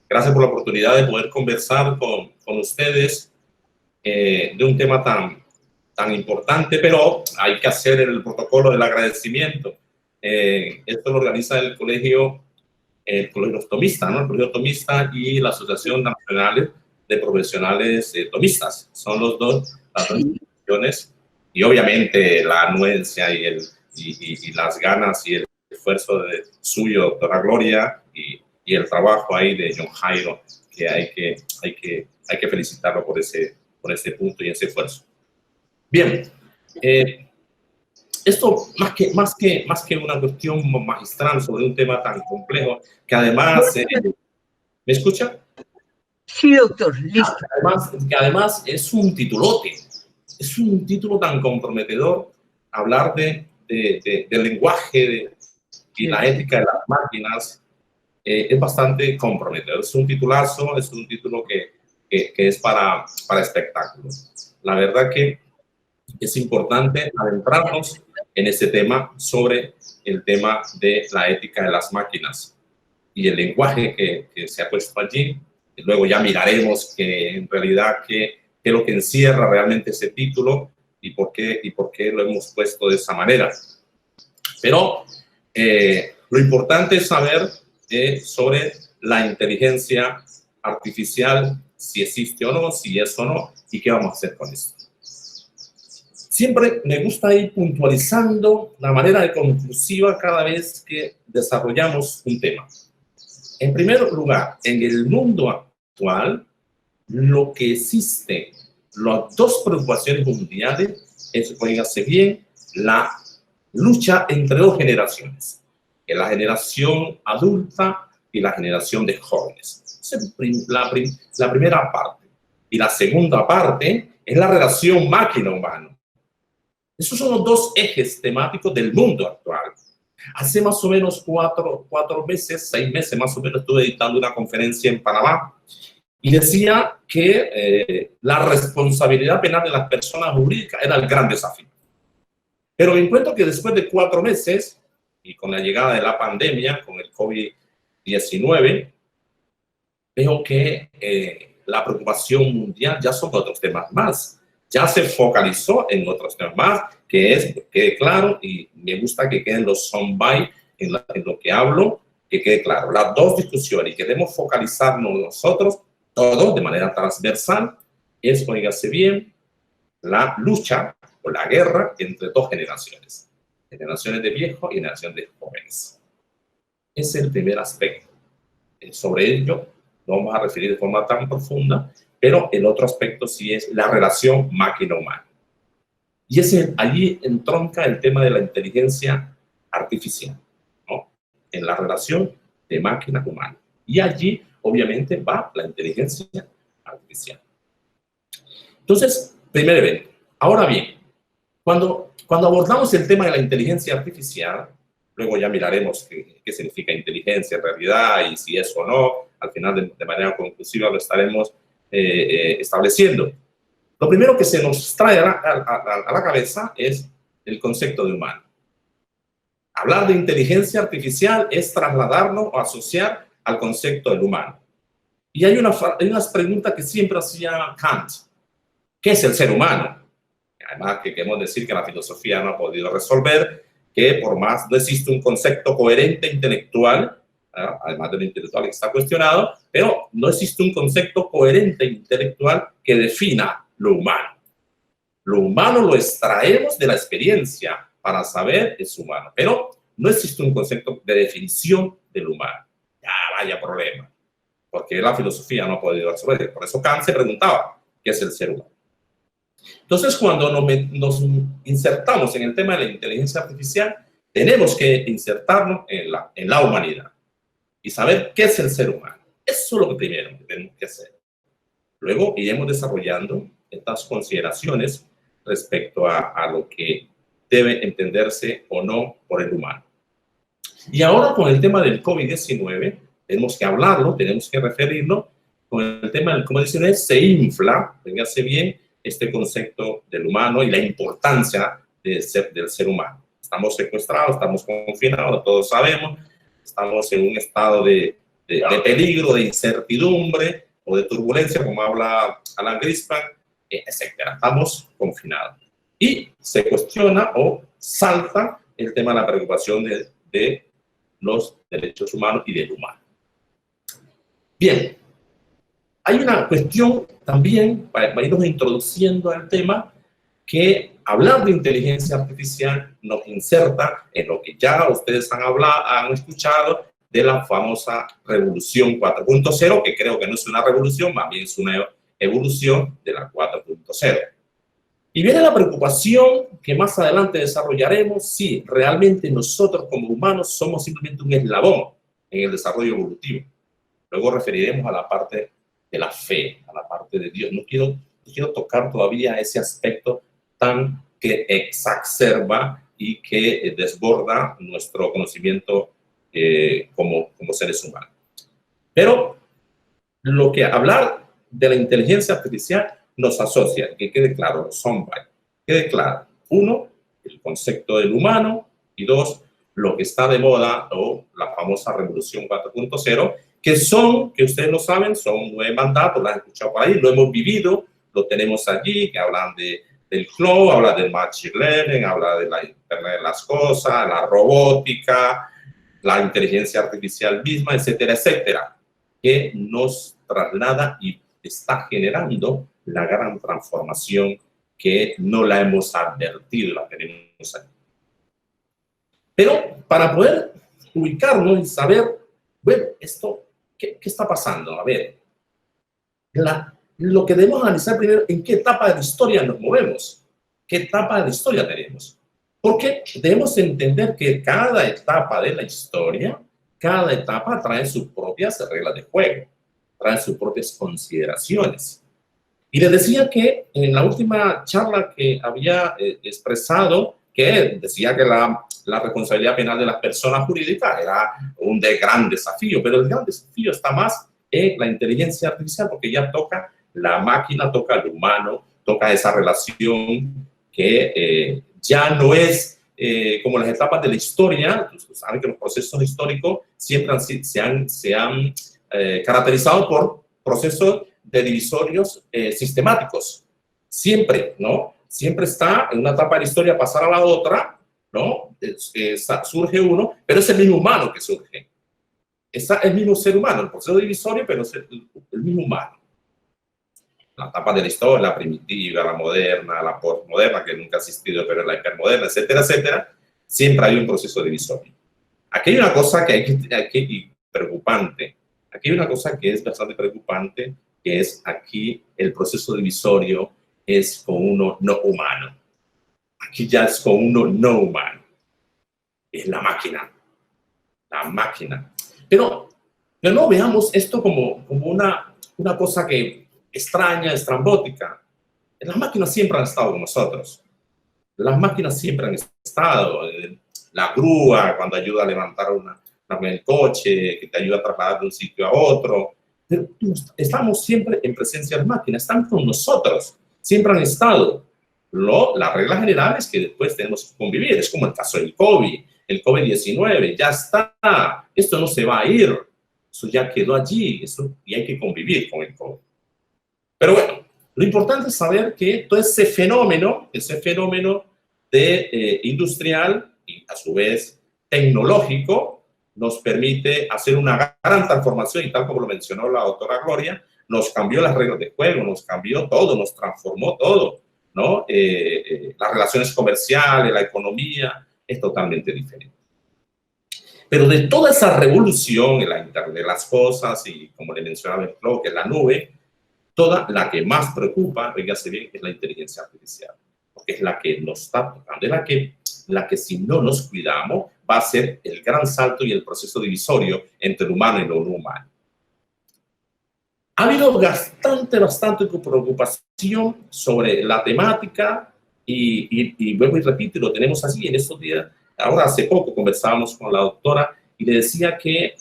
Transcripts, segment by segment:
Gracias por la oportunidad de poder conversar con ustedes de un tema tan importante, pero hay que hacer el protocolo del agradecimiento. Esto lo organiza el colegio tomista, ¿no? El colegio tomista y la Asociación Nacional de Profesionales Tomistas. Son las dos instituciones, y obviamente la anuencia y las ganas y el esfuerzo suyo, doctora Gloria, y el trabajo ahí de John Jairo, que hay que felicitarlo por ese punto y ese esfuerzo. Bien, esto más que una cuestión magistral sobre un tema tan complejo, que además... ¿me escucha? Sí, doctor, listo. Además es un titulote, es un título tan comprometedor, hablar del lenguaje y la ética de las máquinas. Es bastante comprometedor. Es un titulazo, es un título que es para espectáculos. La verdad que es importante adentrarnos en este tema, sobre el tema de la ética de las máquinas y el lenguaje que se ha puesto allí. Y luego ya miraremos que en realidad qué es lo que encierra realmente ese título y por qué lo hemos puesto de esa manera. Pero lo importante es saber sobre la inteligencia artificial, si existe o no, si es o no, y qué vamos a hacer con esto. Siempre me gusta ir puntualizando la manera de conclusiva cada vez que desarrollamos un tema. En primer lugar, en el mundo actual, lo que existe, las dos preocupaciones mundiales es, oígase bien, la lucha entre dos generaciones, la generación adulta y la generación de jóvenes. Esa es la primera parte. Y la segunda parte es la relación máquina-humano. Esos son los dos ejes temáticos del mundo actual. Hace más o menos 6 meses más o menos, estuve editando una conferencia en Panamá y decía que la responsabilidad penal de las personas jurídicas era el gran desafío. Pero me encuentro que después de 4 meses y con la llegada de la pandemia, con el COVID-19, veo que la preocupación mundial ya son otros temas más. Ya se focalizó en otros temas más, que quede claro, y me gusta que queden los soundbites en lo que hablo, que quede claro. Las dos discusiones, y queremos focalizarnos nosotros, todos de manera transversal, es, oígase bien, la lucha o la guerra entre dos generaciones. Generaciones de viejos y generaciones de jóvenes. Ese es el primer aspecto. Sobre ello no vamos a referir de forma tan profunda, pero el otro aspecto sí es la relación máquina-humana. Y allí entronca el tema de la inteligencia artificial, ¿no? En la relación de máquina-humana. Y allí, obviamente, va la inteligencia artificial. Entonces, primer evento. Ahora bien, cuando abordamos el tema de la inteligencia artificial, luego ya miraremos qué significa inteligencia en realidad y si es o no. Al final, de manera conclusiva, lo estaremos estableciendo. Lo primero que se nos trae a la cabeza es el concepto de humano. Hablar de inteligencia artificial es trasladarnos o asociar al concepto del humano. Y hay unas preguntas que siempre hacía Kant. ¿Qué es el ser humano? Además, que queremos decir que la filosofía no ha podido resolver, que por más no existe un concepto coherente intelectual, además de lo intelectual que está cuestionado, pero no existe un concepto coherente intelectual que defina lo humano. Lo humano lo extraemos de la experiencia para saber es humano, pero no existe un concepto de definición del humano. Ya vaya problema, porque la filosofía no ha podido resolver. Por eso Kant se preguntaba, ¿qué es el ser humano? Entonces, cuando nos insertamos en el tema de la inteligencia artificial, tenemos que insertarnos en la humanidad y saber qué es el ser humano. Eso es lo que primero tenemos que hacer. Luego iremos desarrollando estas consideraciones respecto a lo que debe entenderse o no por el humano. Y ahora con el tema del COVID-19, tenemos que hablarlo, tenemos que referirlo. Con el tema del COVID-19 se infla, téngase bien, este concepto del humano y la importancia del ser humano. Estamos secuestrados, estamos confinados, todos sabemos, estamos en un estado de de peligro, de incertidumbre o de turbulencia, como habla Alan Greenspan, etcétera. Estamos confinados. Y se cuestiona o salta el tema de la preocupación de los derechos humanos y del humano. Bien, hay una cuestión también, para irnos introduciendo al tema, que hablar de inteligencia artificial nos inserta en lo que ya ustedes han escuchado de la famosa revolución 4.0, que creo que no es una revolución, más bien es una evolución de la 4.0. Y viene la preocupación que más adelante desarrollaremos si realmente nosotros como humanos somos simplemente un eslabón en el desarrollo evolutivo. Luego referiremos a la parte de la fe, a la parte de Dios. No quiero tocar todavía ese aspecto tan que exacerba y que desborda nuestro conocimiento como seres humanos. Pero lo que hablar de la inteligencia artificial nos asocia, que quede claro, los soundbites, quede claro, uno, el concepto del humano, y dos, lo que está de moda o la famosa revolución 4.0, que ustedes lo saben, son 9 mandatos, lo han escuchado por ahí, lo hemos vivido, lo tenemos allí, que hablan del cloud, habla del machine learning, habla de la Internet de las cosas, la robótica, la inteligencia artificial misma, etcétera, etcétera, que nos traslada y está generando la gran transformación que no la hemos advertido, la tenemos aquí. Pero para poder ubicarnos y saber, bueno, esto, ¿qué está pasando? A ver, lo que debemos analizar primero, ¿en qué etapa de la historia nos movemos? ¿Qué etapa de la historia tenemos? Porque debemos entender que cada etapa de la historia, cada etapa trae sus propias reglas de juego, trae sus propias consideraciones. Y les decía que en la última charla que había expresado, que decía que la responsabilidad penal de las personas jurídicas era un gran desafío, pero el gran desafío está más en la inteligencia artificial, porque ya toca la máquina, toca el humano, toca esa relación que ya no es como las etapas de la historia. Ustedes saben que los procesos históricos siempre se han caracterizado por procesos de divisorios sistemáticos. Siempre, ¿no? Siempre está en una etapa de la historia pasar a la otra, ¿no? Surge uno, pero es el mismo humano que surge. Es el mismo ser humano, el proceso divisorio, pero es el mismo humano. La etapa de la historia, la primitiva, la moderna, la postmoderna, que nunca ha existido, pero la hipermoderna, etcétera, etcétera, siempre hay un proceso divisorio. Aquí hay una cosa que preocupante. Aquí hay una cosa que es bastante preocupante, que es aquí el proceso divisorio es con uno no humano. Aquí ya es con uno no humano. Es la máquina. La máquina. Pero no veamos esto como una cosa que extraña, estrambótica. Las máquinas siempre han estado con nosotros. Las máquinas siempre han estado. La grúa, cuando ayuda a levantar el coche, que te ayuda a trasladar de un sitio a otro. Pero estamos siempre en presencia de máquinas, están con nosotros, siempre han estado. La regla general es que después tenemos que convivir, es como el caso del COVID, el COVID-19, ya está, esto no se va a ir, eso ya quedó allí, y hay que convivir con el COVID. Pero bueno, lo importante es saber que todo ese fenómeno industrial y a su vez tecnológico, nos permite hacer una gran transformación, y tal como lo mencionó la doctora Gloria, nos cambió las reglas de juego, nos cambió todo, nos transformó todo, ¿no? Las relaciones comerciales, la economía, es totalmente diferente. Pero de toda esa revolución en la Internet de las cosas, y como le mencionaba el cloud, que es la nube, toda la que más preocupa, fíjate bien, es la inteligencia artificial, porque es la que nos está tocando, es la que si no nos cuidamos va a ser el gran salto y el proceso divisorio entre el humano y lo no humano. Ha habido bastante preocupación sobre la temática y vuelvo y repito, y lo tenemos así en estos días. Ahora hace poco conversábamos con la doctora y le decía que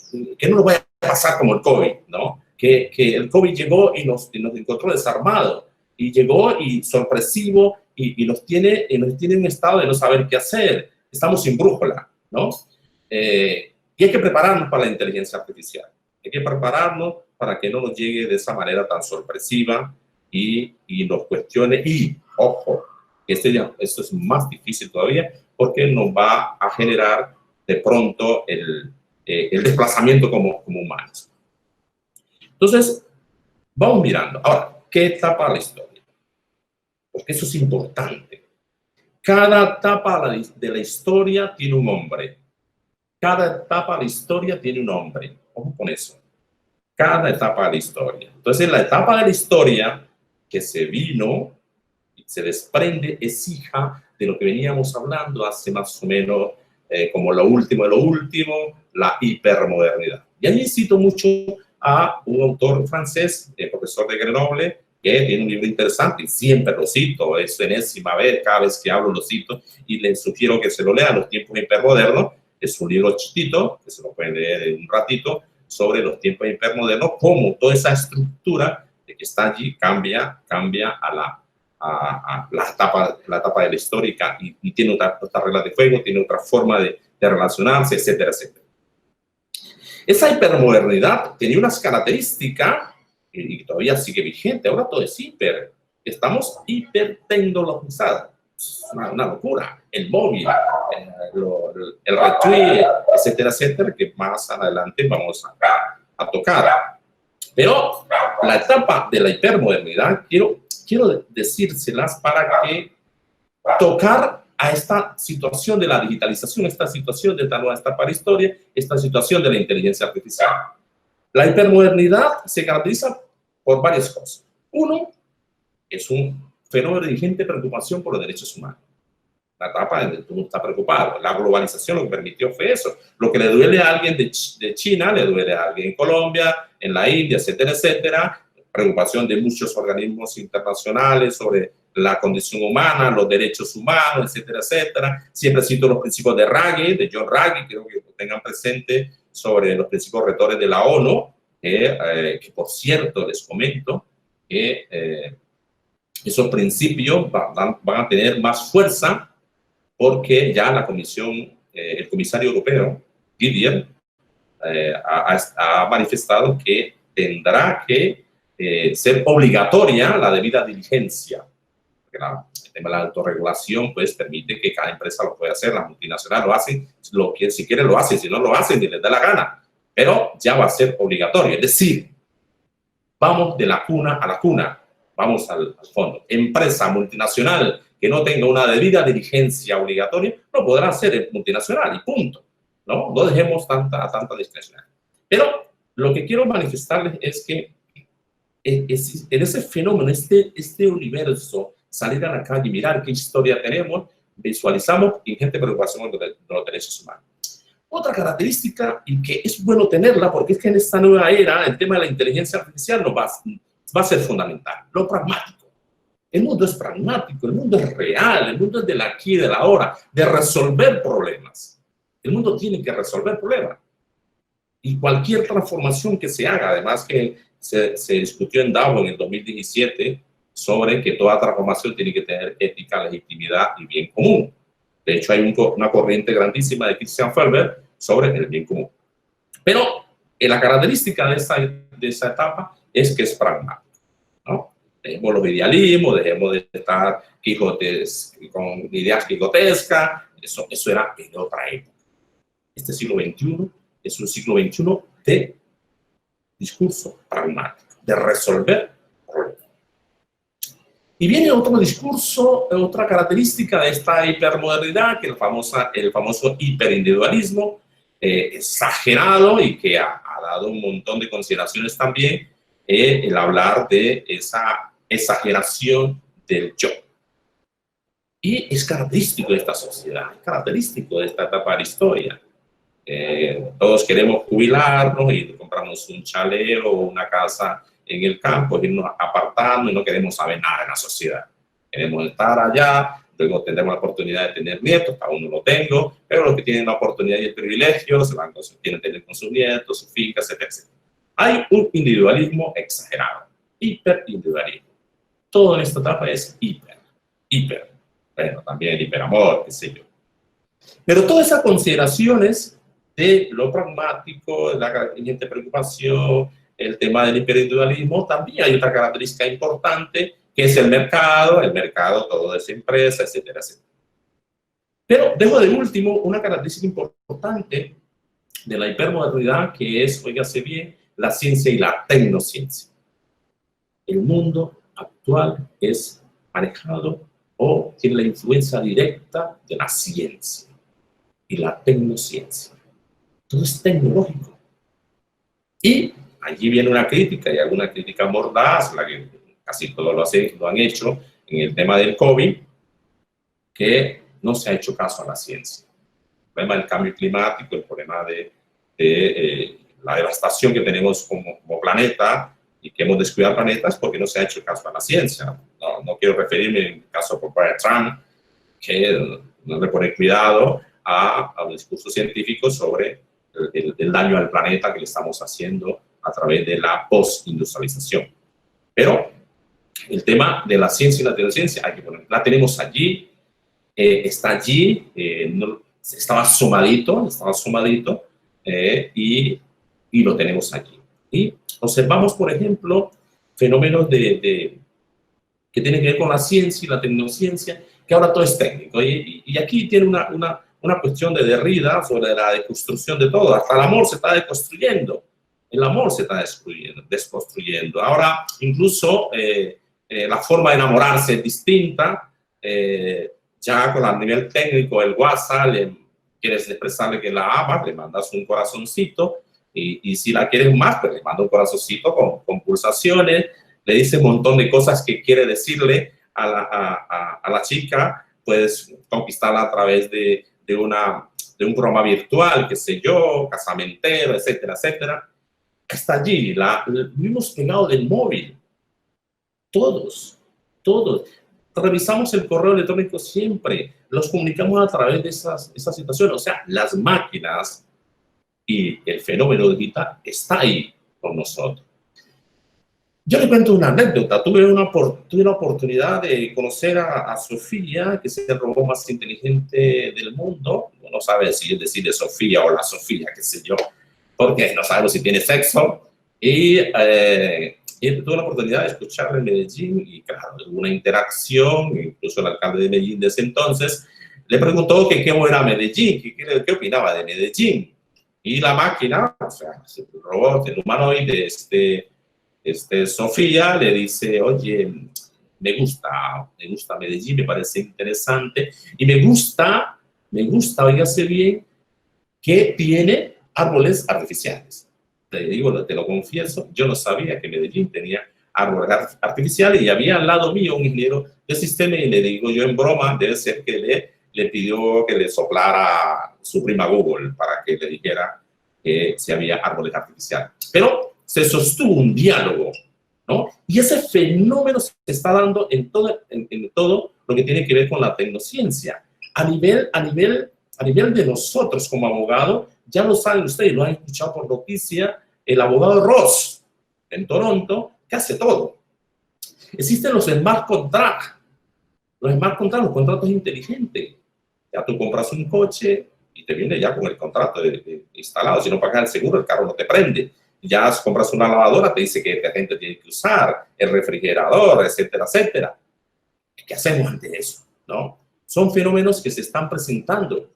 no nos vaya a pasar como el COVID, ¿no? Que el COVID llegó y nos encontró desarmados, y llegó y sorpresivo y nos tiene en un estado de no saber qué hacer. Estamos sin brújula, ¿no? Y hay que prepararnos para la inteligencia artificial. Hay que prepararnos para que no nos llegue de esa manera tan sorpresiva y nos cuestione. Y, ojo, esto es más difícil todavía porque nos va a generar de pronto el desplazamiento como humanos. Entonces, vamos mirando. Ahora, ¿qué etapa de la historia? Porque eso es importante. Cada etapa de la historia tiene un nombre. Cada etapa de la historia tiene un nombre. Ojo con eso. Cada etapa de la historia. Entonces, la etapa de la historia que se vino y se desprende es hija de lo que veníamos hablando hace más o menos como lo último de lo último, la hipermodernidad. Y ahí cito mucho a un autor francés, el profesor de Grenoble, que tiene un libro interesante y siempre lo cito, es enésima vez, cada vez que hablo lo cito y les sugiero que se lo lean, Los tiempos hipermodernos. Es un libro chiquitito, que se lo pueden leer en un ratito, sobre los tiempos hipermodernos, cómo toda esa estructura que está allí cambia a la etapa de la histórica y tiene otra regla de juego, tiene otra forma de relacionarse, etcétera, etcétera. Esa hipermodernidad tenía unas características y todavía sigue vigente. Ahora todo es hiper. Estamos hipertecnologizados. Es una locura. El móvil, el retweet, etcétera, etcétera, que más adelante vamos a tocar. Pero la etapa de la hipermodernidad, quiero decírselas para que tocar a esta situación de la digitalización, esta situación de esta nueva etapa de la historia, esta situación de la inteligencia artificial. La hipermodernidad se caracteriza por varias cosas. Uno, es un fenómeno de vigente preocupación por los derechos humanos. La etapa en la que todo está preocupado. La globalización lo que permitió fue eso. Lo que le duele a alguien de China, le duele a alguien en Colombia, en la India, etcétera, etcétera. Preocupación de muchos organismos internacionales sobre la condición humana, los derechos humanos, etcétera, etcétera. Siempre cito los principios de Ruggie, de John Ruggie, quiero que lo tengan presente, sobre los principios rectores de la ONU, que por cierto les comento que esos principios van a tener más fuerza porque ya la Comisión, el comisario europeo, Didier, ha manifestado que tendrá que ser obligatoria la debida diligencia. Porque el tema de la autorregulación pues permite que cada empresa lo pueda hacer, las multinacionales lo hacen, si quieren lo hacen, si no lo hacen, ni les da la gana. Pero ya va a ser obligatorio, es decir, vamos de la cuna a la cuna, vamos al fondo. Empresa multinacional que no tenga una debida diligencia obligatoria no podrá ser multinacional y punto. No dejemos tanta discreción. Pero lo que quiero manifestarles es que en ese fenómeno, este universo, salir a la calle y mirar qué historia tenemos, visualizamos ingente preocupación de los derechos humanos. Otra característica, y que es bueno tenerla, porque es que en esta nueva era el tema de la inteligencia artificial va a ser fundamental, lo pragmático. El mundo es pragmático, el mundo es real, el mundo es del aquí y del ahora, de resolver problemas. El mundo tiene que resolver problemas. Y cualquier transformación que se haga, además que se discutió en Davos en el 2017 sobre que toda transformación tiene que tener ética, legitimidad y bien común. De hecho, hay una corriente grandísima de Christian Felber sobre el bien común. Pero la característica de esa etapa es que es pragmática, ¿no? Dejemos los idealismos, dejemos de estar con ideas quijotescas. Eso era en otra época. Este siglo XXI es un siglo XXI de discurso pragmático, de resolver problemas. Y viene otro discurso, otra característica de esta hipermodernidad, que es el famoso hiperindividualismo, exagerado y que ha dado un montón de consideraciones también, el hablar de esa exageración del yo. Y es característico de esta sociedad, es característico de esta etapa de la historia. Todos queremos jubilarnos y compramos un chalet o una casa en el campo, irnos apartando y no queremos saber nada de la sociedad. Queremos estar allá, luego tendremos la oportunidad de tener nietos, cada uno lo tengo, pero los que tienen la oportunidad y el privilegio quieren tener con sus nietos, sus fincas, etc. Hay un individualismo exagerado, hiperindividualismo. Todo en esta etapa es hiper. Bueno, también el hiperamor, qué sé yo. Pero todas esas consideraciones de lo pragmático, la creciente preocupación, el tema del hiperindividualismo, también hay otra característica importante, que es el mercado todo es empresa, etcétera, etcétera. Pero dejo de último una característica importante de la hipermodernidad, que es, óigase bien, la ciencia y la tecnociencia. El mundo actual es manejado o tiene la influencia directa de la ciencia y la tecnociencia. Todo es tecnológico. Y allí viene una crítica, y alguna crítica mordaz, la que casi todos lo han hecho en el tema del COVID, que no se ha hecho caso a la ciencia. El problema del cambio climático, el problema de la devastación que tenemos como planeta y que hemos descuidado el planeta es porque no se ha hecho caso a la ciencia. No quiero referirme en el caso de Trump, que no le pone cuidado a un discurso científico sobre el daño al planeta que le estamos haciendo a través de la postindustrialización. Pero el tema de la ciencia y la tecnología, hay que poner, la tenemos allí, está allí, estaba asomadito, y lo tenemos allí. Y observamos, por ejemplo, fenómenos que tienen que ver con la ciencia y la tecnociencia, que ahora todo es técnico. Y aquí tiene una cuestión de Derrida sobre la deconstrucción de todo. Hasta el amor se está deconstruyendo. El amor se está desconstruyendo. Ahora, incluso la forma de enamorarse es distinta. Ya con el nivel técnico, el WhatsApp, quieres expresarle que la amas, le mandas un corazoncito. Y si la quieres más, pues le manda un corazoncito con pulsaciones. Le dice un montón de cosas que quiere decirle a la chica. Puedes conquistarla a través de un programa virtual, qué sé yo, casamentero, etcétera, etcétera. Hasta allí, lo vimos pegado del móvil. Todos. Revisamos el correo electrónico siempre. Los comunicamos a través de esas situaciones. O sea, las máquinas y el fenómeno digital está ahí con nosotros. Yo le cuento una anécdota. Tuve una oportunidad de conocer a Sofía, que es el robot más inteligente del mundo. No sabe si es decir de Sofía o la Sofía, qué sé yo, porque no sabemos si tiene sexo. Y tuve la oportunidad de escucharla en Medellín y, claro, hubo una interacción. Incluso el alcalde de Medellín de ese entonces le preguntó que qué era Medellín, qué opinaba de Medellín. Y la máquina, o sea, el robot, el humanoide, Sofía le dice, oye, me gusta Medellín, me parece interesante, y me gusta, oígase bien, que tiene árboles artificiales. Te digo, te lo confieso, yo no sabía que Medellín tenía árboles artificiales, y había al lado mío un ingeniero de sistema, y le digo yo en broma, debe ser que le pidió que le soplara su prima Google para que le dijera que si había árboles artificiales. Pero se sostuvo un diálogo, ¿no? Y ese fenómeno se está dando en todo lo que tiene que ver con la tecnociencia. A nivel de nosotros como abogados, ya lo saben ustedes, lo han escuchado por noticia, el abogado Ross en Toronto, que hace todo. Existen los smart contracts. Los smart contracts, los contratos inteligentes. Ya tú compras un coche y te viene ya con el contrato instalado. Si no pagas el seguro, el carro no te prende. Ya compras una lavadora, te dice que la gente tiene que usar, el refrigerador, etcétera, etcétera. ¿Qué hacemos ante eso? ¿No? Son fenómenos que se están presentando.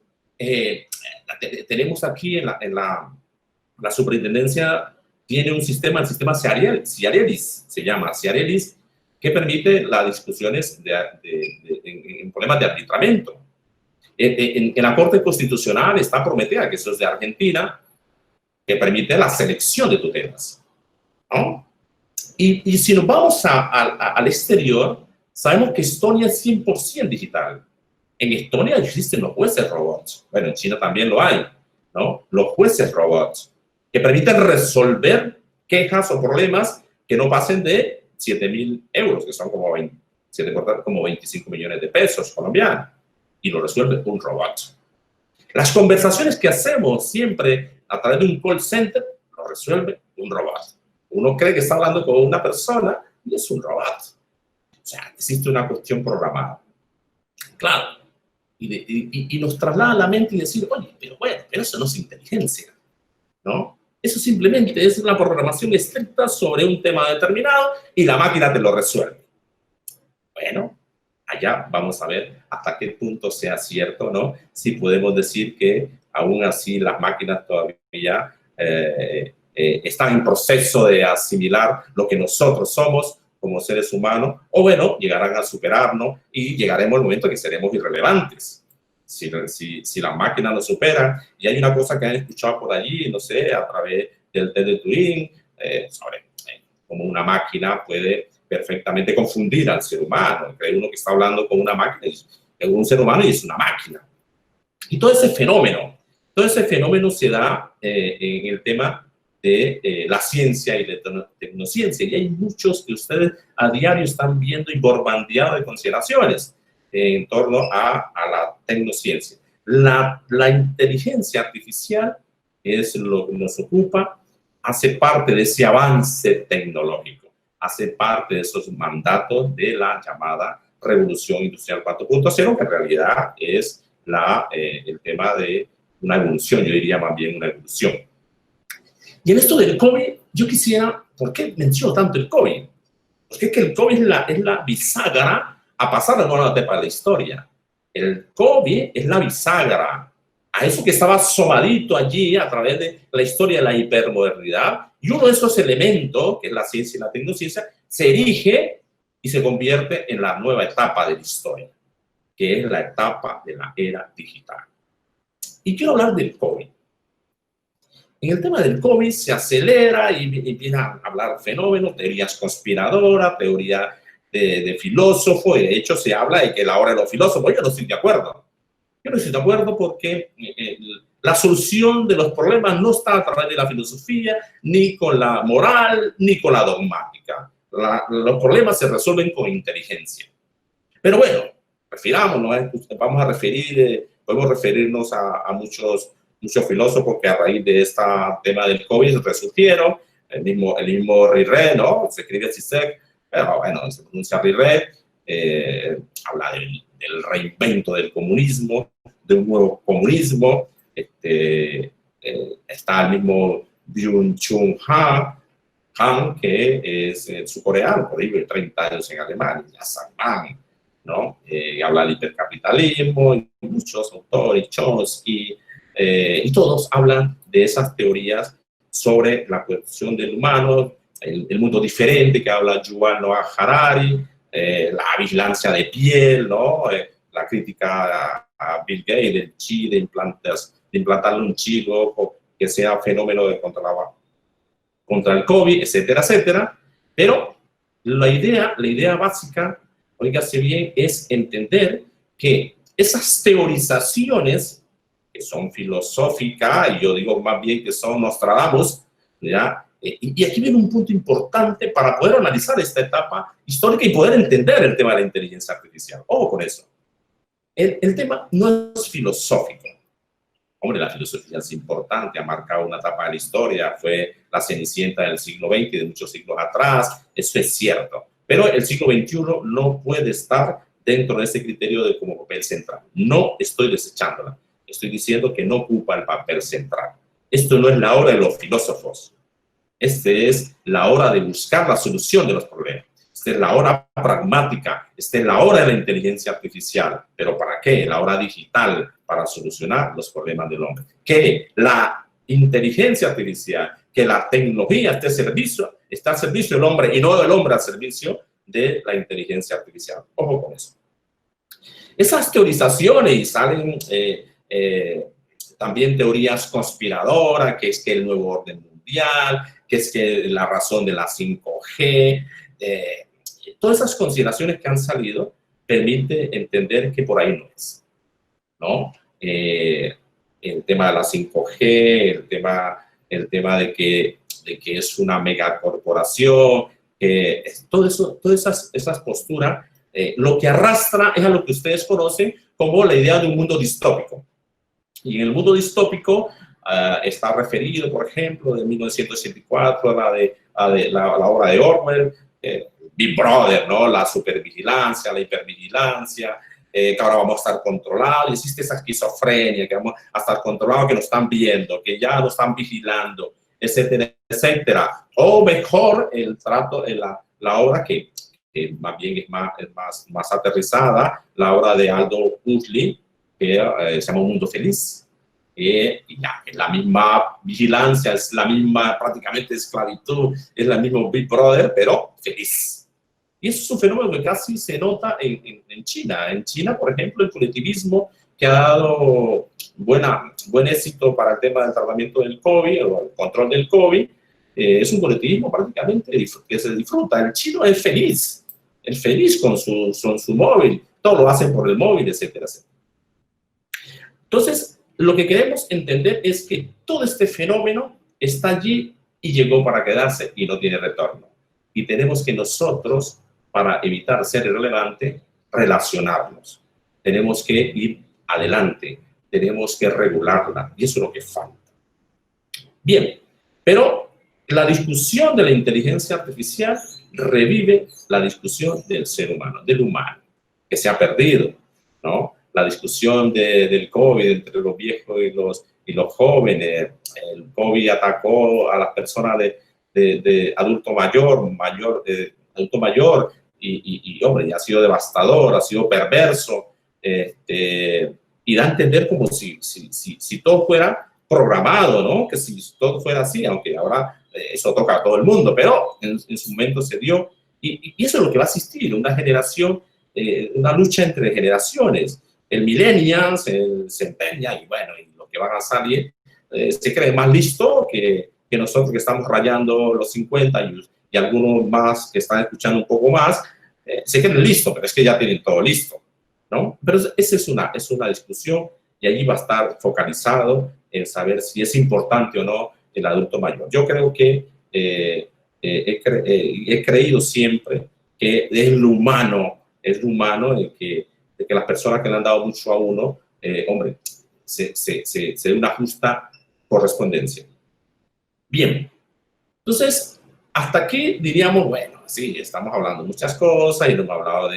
Tenemos aquí en la superintendencia, tiene un sistema, el sistema Ciarelis, se llama Ciarelis, que permite las discusiones en problemas de arbitramiento. En la Corte Constitucional está Prometea, que eso es de Argentina, que permite la selección de tutelas, ¿no? Y si nos vamos al exterior, sabemos que Estonia es 100% digital. En Estonia existen los jueces robots. Bueno, en China también lo hay, ¿no? Los jueces robots, que permiten resolver quejas o problemas que no pasen de 7.000 euros, que son como 25 millones de pesos colombianos, y lo resuelve un robot. Las conversaciones que hacemos siempre a través de un call center, lo resuelve un robot. Uno cree que está hablando con una persona y es un robot. O sea, existe una cuestión programada. Claro, y nos traslada a la mente y decir, oye, pero bueno, pero eso no es inteligencia, ¿no? Eso simplemente es una programación estricta sobre un tema determinado y la máquina te lo resuelve. Bueno, allá vamos a ver hasta qué punto sea cierto, ¿no? Si podemos decir que aún así las máquinas todavía están en proceso de asimilar lo que nosotros somos como seres humanos, o bueno, llegarán a superarnos y llegaremos al momento que seremos irrelevantes. Si las máquinas nos superan, y hay una cosa que han escuchado por allí, no sé, a través del test de Turing, sobre cómo una máquina puede perfectamente confundir al ser humano. Cree uno que está hablando con una máquina, es un ser humano y es una máquina. Y todo ese fenómeno se da en el tema de la ciencia y la tecnociencia. Y hay muchos que ustedes a diario están viendo y bombardeados de consideraciones en torno a la tecnociencia. La inteligencia artificial es lo que nos ocupa, hace parte de ese avance tecnológico, hace parte de esos mandatos de la llamada Revolución Industrial 4.0, que en realidad es el tema de una evolución, yo diría más bien una evolución. Y en esto del COVID, yo quisiera, ¿por qué menciono tanto el COVID? Porque es que el COVID es la bisagra a pasar a la nueva etapa de la historia. El COVID es la bisagra a eso que estaba asomadito allí a través de la historia de la hipermodernidad, y uno de esos elementos, que es la ciencia y la tecnociencia, se erige y se convierte en la nueva etapa de la historia, que es la etapa de la era digital. Y quiero hablar del COVID. En el tema del COVID se acelera y empiezan a hablar fenómenos, teorías conspiradoras, teoría de filósofo, y de hecho se habla de que la hora de los filósofos. Yo no estoy de acuerdo. Yo no estoy de acuerdo porque la solución de los problemas no está a través de la filosofía, ni con la moral, ni con la dogmática. Los problemas se resuelven con inteligencia. Pero bueno, refirámonos, vamos a podemos referirnos a muchos filósofos que a raíz de este tema del COVID resurgieron. El mismo Riré, ¿no? Se escribe Zizek, pero bueno, se pronuncia Riré. Habla del reinvento del comunismo, de un nuevo comunismo. Está el mismo Byung-Chul Han, que es surcoreano, por ahí 30 años en Alemania, Salman, ¿no? Habla del hipercapitalismo, y muchos autores, Chomsky, y todos hablan de esas teorías sobre la cuestión del humano, el mundo diferente que habla Yuval Noah Harari, la vigilancia de piel, ¿no? La crítica a Bill Gates del chip, de implantarle un chip que sea fenómeno contra el COVID, etcétera, etcétera. Pero la idea básica, oígase bien, es entender que esas teorizaciones que son filosóficas, y yo digo más bien que son Nostradamus, ¿ya? Y aquí viene un punto importante para poder analizar esta etapa histórica y poder entender el tema de la inteligencia artificial. Ojo con eso. El tema no es filosófico. Hombre, la filosofía es importante, ha marcado una etapa de la historia, fue la Cenicienta del siglo XX y de muchos siglos atrás, eso es cierto. Pero el siglo XXI no puede estar dentro de ese criterio de como papel central. No estoy desechándola, estoy diciendo que no ocupa el papel central. Esto no es la hora de los filósofos. Esta es la hora de buscar la solución de los problemas. Esta es la hora pragmática. Esta es la hora de la inteligencia artificial. ¿Pero para qué? La hora digital, para solucionar los problemas del hombre. Que la inteligencia artificial, que la tecnología esté al servicio del hombre y no del hombre al servicio de la inteligencia artificial. Ojo con eso. Esas teorizaciones, y salen también teorías conspiradoras, que es que el nuevo orden mundial, que es que la razón de la 5G, todas esas consideraciones que han salido permiten entender que por ahí no es, ¿no? El tema de la 5G, el tema de que es una megacorporación, todas esas posturas, lo que arrastra es a lo que ustedes conocen como la idea de un mundo distópico. Y en el mundo distópico está referido, por ejemplo, de 1984 a la obra de Orwell, Big Brother, ¿no? La supervigilancia, la hipervigilancia, que ahora vamos a estar controlados, existe esa esquizofrenia, que vamos a estar controlados, que nos están viendo, que ya nos están vigilando, etcétera, etcétera. O mejor, el trato, la obra que más bien es más aterrizada, la obra de Aldous Huxley, que se llama Un Mundo Feliz. Y ya, es la misma vigilancia, es la misma prácticamente esclavitud, es la misma Big Brother, pero feliz. Y eso es un fenómeno que casi se nota en China. En China, por ejemplo, el colectivismo que ha dado buen éxito para el tema del tratamiento del COVID o el control del COVID, es un colectivismo prácticamente que se disfruta. El chino es feliz con su móvil, todo lo hacen por el móvil, etcétera, etcétera. Entonces, lo que queremos entender es que todo este fenómeno está allí y llegó para quedarse y no tiene retorno. Y tenemos que nosotros, para evitar ser irrelevante, relacionarnos. Tenemos que ir adelante, tenemos que regularla, y eso es lo que falta. Bien, pero la discusión de la inteligencia artificial revive la discusión del ser humano, del humano, que se ha perdido, ¿no? La discusión del COVID entre los viejos y los jóvenes. El COVID atacó a las personas de adulto mayor, y hombre, ya ha sido devastador, ha sido perverso, y da a entender como si todo fuera programado, ¿no? Que si todo fuera así, aunque ahora eso toca a todo el mundo, pero en su momento se dio, y eso es lo que va a existir, una generación, una lucha entre generaciones. El millennials, el centennial, y bueno, y lo que van a salir, se cree más listo que nosotros que estamos rayando los 50 y algunos más que están escuchando un poco más, se creen listo, pero es que ya tienen todo listo, ¿no? Pero esa es una discusión, y allí va a estar focalizado en saber si es importante o no el adulto mayor. Yo creo que he creído siempre que es lo humano de que las personas que le han dado mucho a uno, hombre, se dé una justa correspondencia. Bien, entonces, hasta aquí diríamos, bueno, sí, estamos hablando de muchas cosas y no hemos hablado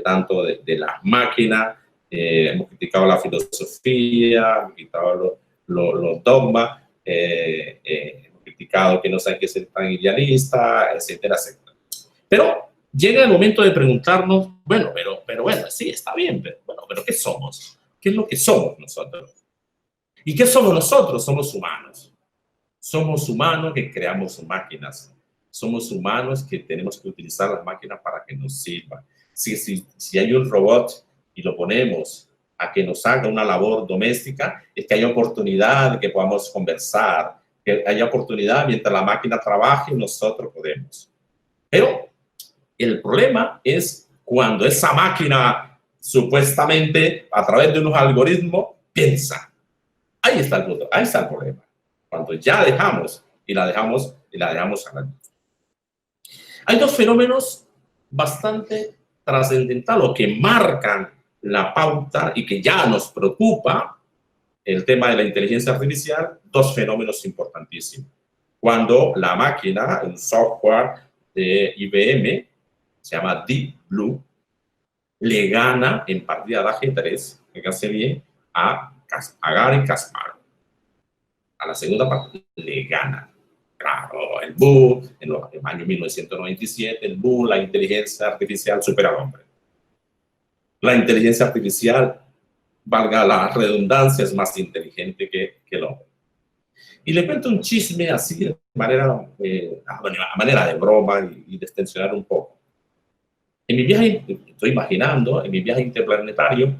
tanto de las máquinas, hemos criticado la filosofía, hemos criticado los dogmas, hemos criticado que no hay que ser tan idealista, etcétera, etcétera. Pero llega el momento de preguntarnos, bueno, pero bueno, sí, está bien, pero ¿qué somos? ¿Qué es lo que somos nosotros? ¿Y qué somos nosotros? Somos humanos. Somos humanos que creamos máquinas. Somos humanos que tenemos que utilizar las máquinas para que nos sirvan. Si hay un robot y lo ponemos a que nos haga una labor doméstica, es que hay oportunidad de que podamos conversar, que haya oportunidad mientras la máquina trabaje y nosotros podemos. Pero el problema es cuando esa máquina supuestamente a través de unos algoritmos piensa. Ahí está el problema. Cuando ya dejamos la dejamos a la luz. Hay dos fenómenos bastante trascendentales o que marcan la pauta y que ya nos preocupa el tema de la inteligencia artificial, dos fenómenos importantísimos. Cuando la máquina, un software de IBM, se llama Deep Blue, le gana en partida de ajedrez, fíjense bien, a Garry Kasparov. A la segunda parte le gana. Claro, el boom, en el año 1997, el boom, la inteligencia artificial supera al hombre. La inteligencia artificial, valga la redundancia, es más inteligente que el hombre. Y le cuento un chisme así, a manera de broma y de extensionar un poco. En mi viaje, estoy imaginando, en mi viaje interplanetario,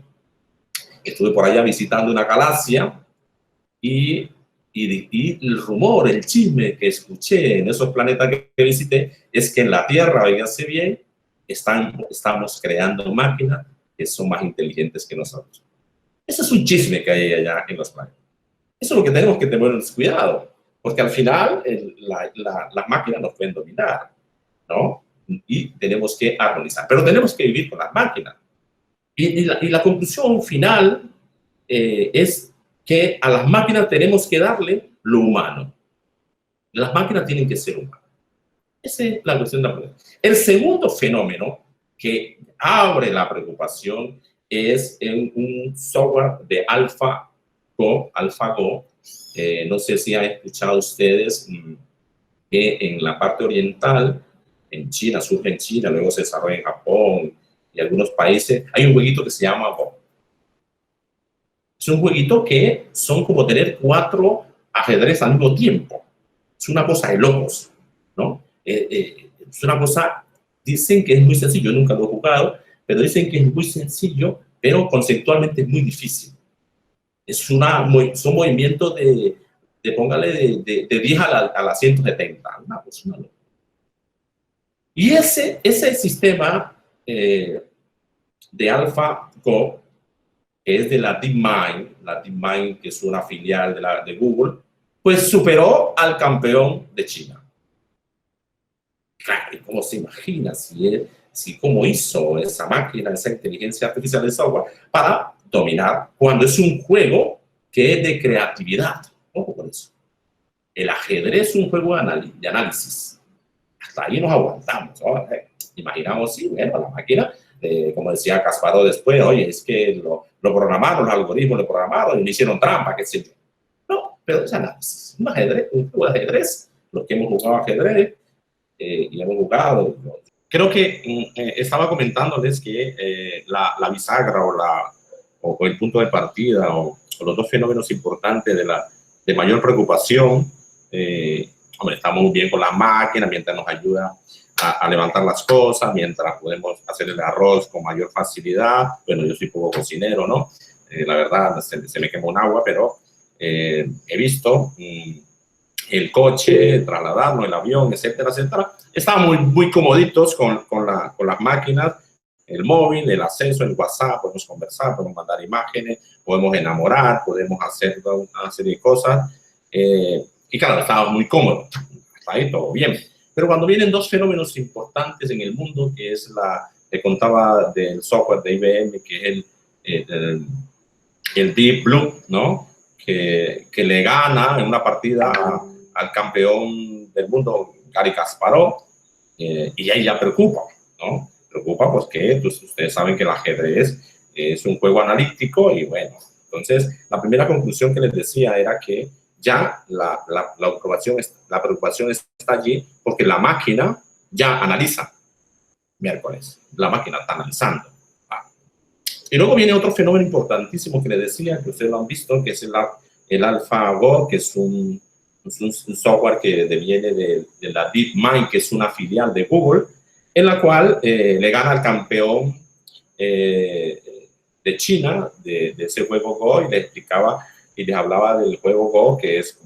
estuve por allá visitando una galaxia y el rumor, el chisme que escuché en esos planetas que visité es que en la Tierra, oíganse bien, estamos creando máquinas que son más inteligentes que nosotros. Ese es un chisme que hay allá en los planetas. Eso es lo que tenemos que tener cuidado, porque al final las máquinas nos pueden dominar, ¿no? Y tenemos que armonizar, pero tenemos que vivir con las máquinas. Y la conclusión final es que a las máquinas tenemos que darle lo humano. Las máquinas tienen que ser humanas. Esa es la cuestión de la pregunta. El segundo fenómeno que abre la preocupación es un software de AlphaGo. No sé si han escuchado ustedes que en la parte oriental, en China, surge en China, luego se desarrolla en Japón y algunos países, hay un jueguito que se llama Go. Es un jueguito que son como tener 4 ajedrez al mismo tiempo. Es una cosa de locos, ¿no? Es una cosa, dicen que es muy sencillo, yo nunca lo he jugado, pero dicen que es muy sencillo, pero conceptualmente es muy difícil. Son movimientos póngale, de 10 a la 170, una cosa, una locura. Y ese sistema de AlphaGo, que es de la DeepMind, que es una filial de Google, pues superó al campeón de China. Claro, ¿cómo se imagina cómo hizo esa máquina, esa inteligencia artificial de software para dominar cuando es un juego que es de creatividad? Ojo con eso. El ajedrez es un juego de análisis. Hasta ahí nos aguantamos, ¿no? Imaginamos, sí, bueno, la máquina, como decía Kasparov después, oye, es que lo programaron, los algoritmos lo programaron y no hicieron trampa, qué sé yo. No, pero es análisis. Un juego de ajedrez, los que hemos jugado ajedrez y hemos jugado. Creo que estaba comentándoles que la bisagra o el punto de partida o los dos fenómenos importantes de mayor preocupación, hombre, estamos bien con la máquina mientras nos ayuda a levantar las cosas, mientras podemos hacer el arroz con mayor facilidad. Bueno, yo soy poco cocinero, ¿no? La verdad, se me quemó un agua, pero he visto el coche, trasladarnos, el avión, etcétera, etcétera. Estamos muy comoditos con las máquinas, el móvil, el acceso, el WhatsApp, podemos conversar, podemos mandar imágenes, podemos enamorar, podemos hacer una serie de cosas. Y claro, estamos muy cómodos, está ahí todo bien. Pero cuando vienen dos fenómenos importantes en el mundo, que es que contaba del software de IBM, que es el Deep Blue, ¿no? Que le gana en una partida al campeón del mundo, Garry Kasparov, y ahí ya preocupa, ¿no? Preocupa pues que ustedes saben que el ajedrez es un juego analítico y bueno, entonces la primera conclusión que les decía era que ya la preocupación está allí porque la máquina ya analiza. Miércoles, la máquina está analizando. Y luego viene otro fenómeno importantísimo que les decía, que ustedes lo han visto, que es el AlphaGo, que es un software que viene de la DeepMind, que es una filial de Google, en la cual le gana al campeón de China de ese juego Go y le explicaba y les hablaba del juego Go, que es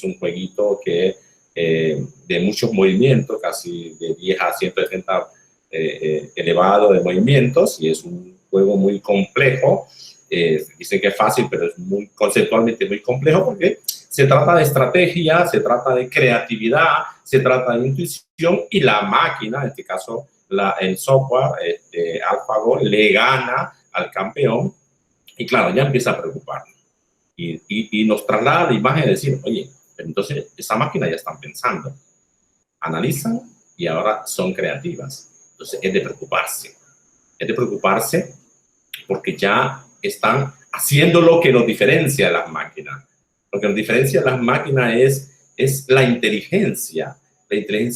un jueguito que de muchos movimientos, casi de 10 a 170 elevado de movimientos, y es un juego muy complejo. Dicen que es fácil, pero es conceptualmente muy complejo porque se trata de estrategia, se trata de creatividad, se trata de intuición, y la máquina, en este caso el software AlphaGo, le gana al campeón y claro, ya empieza a preocuparnos y nos traslada la imagen de decir, oye, entonces esa máquina ya están pensando, analizan y ahora son creativas. Entonces es de preocuparse porque ya están haciendo lo que nos diferencia de las máquinas. Lo que nos diferencia de las máquinas es la inteligencia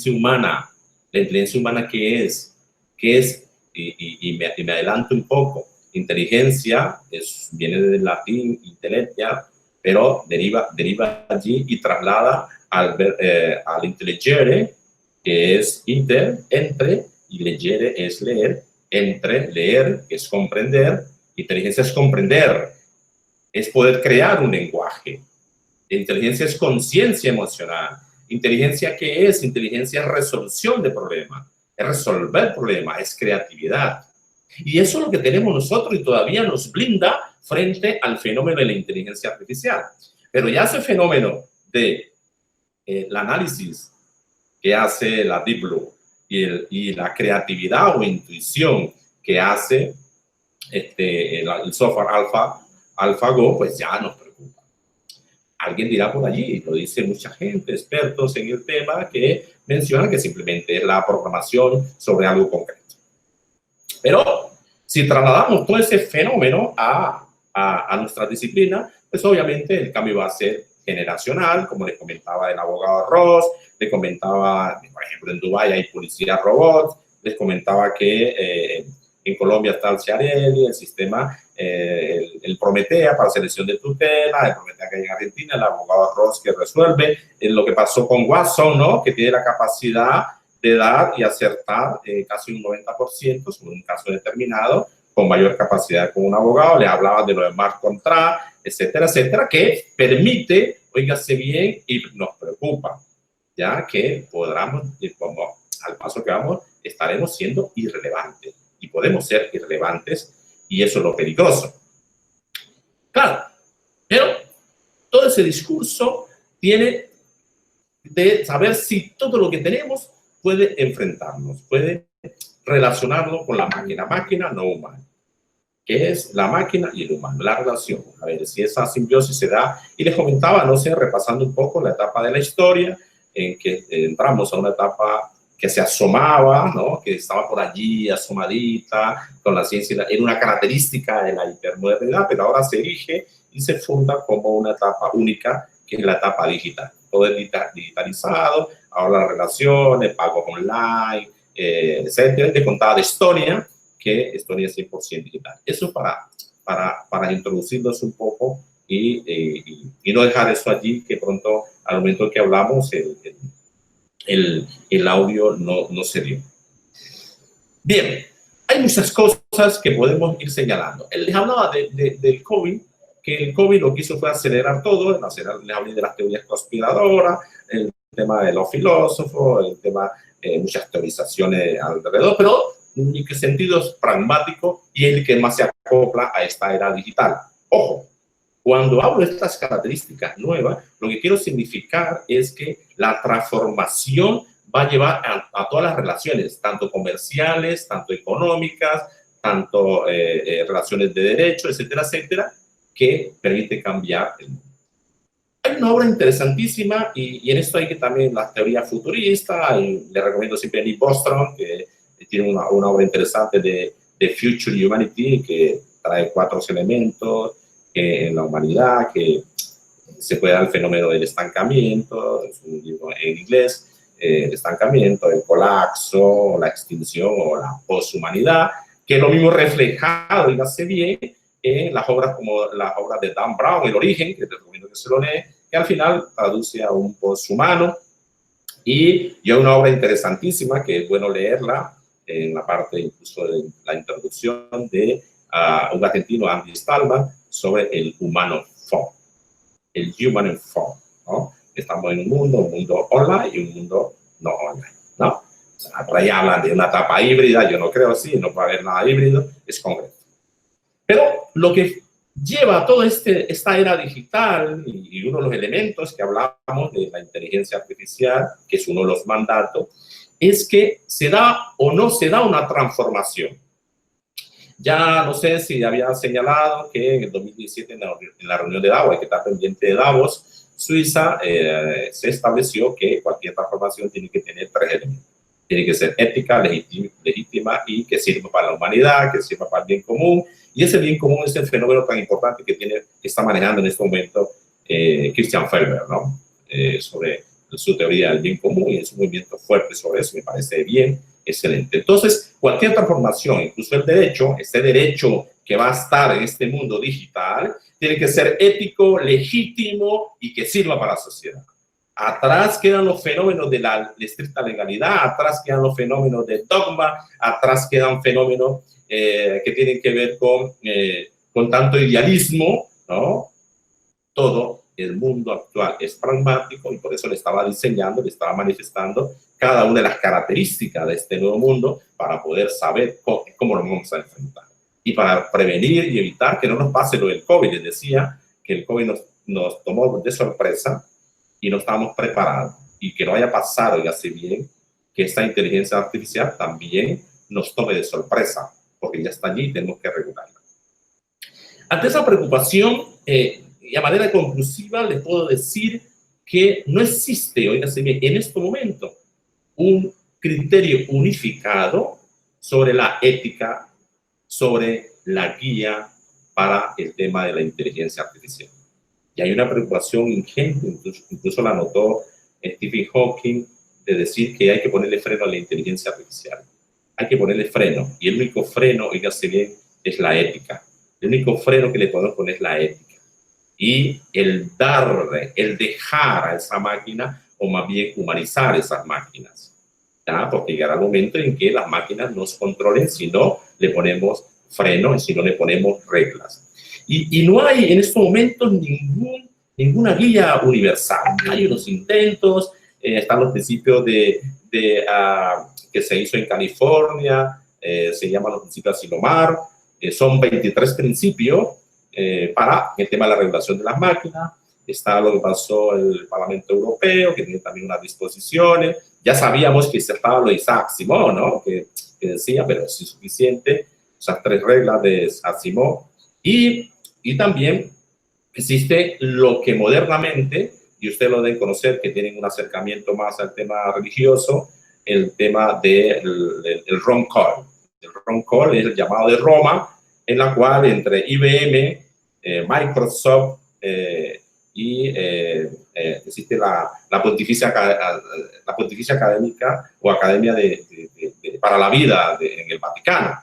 humana. La inteligencia humana, ¿qué es? Y me adelanto un poco. Inteligencia viene del latín intellectia, pero deriva allí y traslada al intelligere, que es entre, y legere es leer, entre, leer, que es comprender. Inteligencia es comprender, es poder crear un lenguaje. Inteligencia es conciencia emocional. Inteligencia, ¿qué es? Inteligencia es resolución de problemas, es resolver problemas, es creatividad. Y eso es lo que tenemos nosotros y todavía nos blinda frente al fenómeno de la inteligencia artificial. Pero ya ese fenómeno de el análisis que hace la Deep Blue y la creatividad o intuición que hace el software AlphaGo, pues ya nos preocupa. Alguien dirá por allí, lo dice mucha gente, expertos en el tema, que mencionan que simplemente es la programación sobre algo concreto. Pero Si trasladamos todo ese fenómeno a nuestra disciplina, pues obviamente el cambio va a ser generacional, como les comentaba el abogado Ross, les comentaba, por ejemplo, en Dubái hay policía robots, les comentaba que en Colombia está el Ciarelli, el sistema, el Prometea para selección de tutela, el Prometea que hay en Argentina, el abogado Ross que resuelve, lo que pasó con Watson, ¿no? Que tiene la capacidad de dar y acertar casi un 90% sobre un caso determinado, con mayor capacidad como un abogado. Le hablaba de lo de Marc Contrat, etcétera, etcétera, que permite, oígase bien, y nos preocupa, ya que podamos, como al paso que vamos, estaremos siendo irrelevantes y podemos ser irrelevantes, y eso es lo peligroso. Claro, pero todo ese discurso tiene de saber si todo lo que tenemos puede enfrentarnos, puede relacionarlo con la máquina no humana, que es la máquina y el humano, la relación. A ver si esa simbiosis se da. Y les comentaba, no sé, repasando un poco la etapa de la historia, en que entramos a una etapa que se asomaba, ¿no? Que estaba por allí asomadita, con la ciencia, era una característica de la hipermodernidad, pero ahora se erige y se funda como una etapa única, que es la etapa digital. Todo es digitalizado, ahora las relaciones, pagos online, etcétera, de contada historia, que Estonia es 100% digital. Eso para introducirnos un poco y no dejar eso allí, que pronto, al momento que hablamos, el audio no se dio. Bien, hay muchas cosas que podemos ir señalando. Él les hablaba del COVID, que el COVID lo que hizo fue acelerar todo, les hablé de las teorías conspiradoras, el tema de los filósofos, el tema de muchas teorizaciones alrededor, pero en qué sentido es pragmático y el que más se acopla a esta era digital. Ojo, cuando hablo de estas características nuevas, lo que quiero significar es que la transformación va a llevar a todas las relaciones, tanto comerciales, tanto económicas, tanto relaciones de derecho, etcétera, etcétera, que permite cambiar el mundo. Hay una obra interesantísima y en esto hay que también la teoría futurista, y le recomiendo siempre a Nick Bostrom, que tiene una obra interesante de Future Humanity, que trae 4 elementos en la humanidad, que se puede dar el fenómeno del estancamiento, es un libro en inglés, el estancamiento, el colapso, la extinción o la poshumanidad, que es lo mismo reflejado, dígase bien, en las obras como las obras de Dan Brown, El origen, que te recomiendo que se lo lee, que al final traduce a un poshumano. Y hay una obra interesantísima que es bueno leerla, en la parte incluso de la introducción de un argentino, Andy Stallman, sobre el humano phone, el human phone, ¿no? Estamos en un mundo online y un mundo no online, ¿no? O sea, por ahí hablan de una etapa híbrida, yo no creo así, no puede haber nada híbrido, es concreto. Pero lo que lleva a toda esta era digital y uno de los elementos que hablamos de la inteligencia artificial, que es uno de los mandatos, es que se da o no se da una transformación. Ya no sé si había señalado que en el 2017 en la reunión de Davos, hay que estar pendiente de Davos, Suiza, se estableció que cualquier transformación tiene que tener 3 elementos. Tiene que ser ética, legítima y que sirva para la humanidad, que sirva para el bien común. Y ese bien común es el fenómeno tan importante que está manejando en este momento Christian Felber, ¿no? Sobre su teoría del bien común y es un movimiento fuerte sobre eso, me parece bien, excelente. Entonces, cualquier transformación, incluso el derecho, este derecho que va a estar en este mundo digital, tiene que ser ético, legítimo y que sirva para la sociedad. Atrás quedan los fenómenos de la estricta legalidad, atrás quedan los fenómenos de dogma, atrás quedan fenómenos que tienen que ver con tanto idealismo, ¿no? Todo el mundo actual es pragmático y por eso le estaba diseñando, le estaba manifestando cada una de las características de este nuevo mundo para poder saber cómo lo vamos a enfrentar. Y para prevenir y evitar que no nos pase lo del COVID. Les decía que el COVID nos tomó de sorpresa y no estábamos preparados. Y que no haya pasado, y así bien, que esta inteligencia artificial también nos tome de sorpresa, porque ya está allí y tenemos que regularla. Ante esa preocupación, y a manera conclusiva, les puedo decir que no existe, oígase bien, en este momento, un criterio unificado sobre la ética sobre la guía para el tema de la inteligencia artificial. Y hay una preocupación ingente, incluso la notó Stephen Hawking, de decir que hay que ponerle freno a la inteligencia artificial. Hay que ponerle freno, y el único freno, oígase bien, es la ética. El único freno que le podemos poner es la ética. Y el darle, el dejar a esa máquina, o más bien humanizar esas máquinas. ¿Ya? Porque llegará el momento en que las máquinas nos controlen si no le ponemos freno y si no le ponemos reglas. Y no hay en estos momentos ninguna guía universal. Hay unos intentos, están los principios que se hizo en California, se llaman los principios Asilomar, son 23 principios para el tema de la regulación de las máquinas. Está lo que pasó en el Parlamento Europeo, que tiene también unas disposiciones. Ya sabíamos que estaba lo de Isaac Asimov, ¿no? Que decía, pero es insuficiente, esas 3 reglas de Asimov. Y también existe lo que modernamente, y ustedes lo deben conocer, que tienen un acercamiento más al tema religioso, el tema del Ron Call. El Ron Call es el llamado de Roma, en la cual entre IBM, Microsoft y existe la Pontificia Académica o Academia para la Vida en el Vaticano,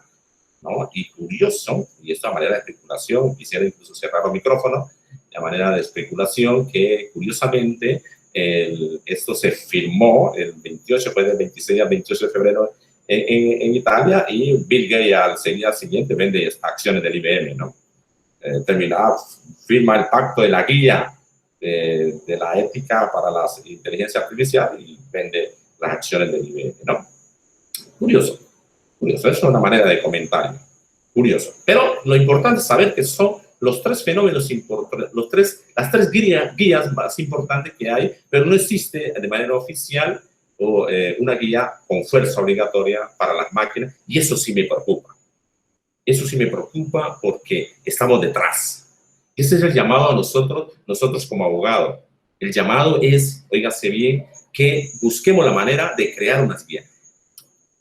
¿no? Y curioso, y esta manera de especulación, quisiera incluso cerrar los micrófonos, la manera de especulación que curiosamente esto se firmó el 28, fue del 26 al 28 de febrero en Italia, y Bill Gates al siguiente vende acciones del IBM, ¿no? Firma el pacto de la guía de la ética para la inteligencia artificial y vende las acciones del IBM, ¿no? Curioso. Curioso, es una manera de comentario. Curioso. Pero lo importante es saber que son los 3 fenómenos importantes, las 3 guías más importantes que hay, pero no existe de manera oficial una guía con fuerza obligatoria para las máquinas, y eso sí me preocupa. Eso sí me preocupa porque estamos detrás. Ese es el llamado a nosotros como abogados. El llamado es, óigase bien, que busquemos la manera de crear unas guías.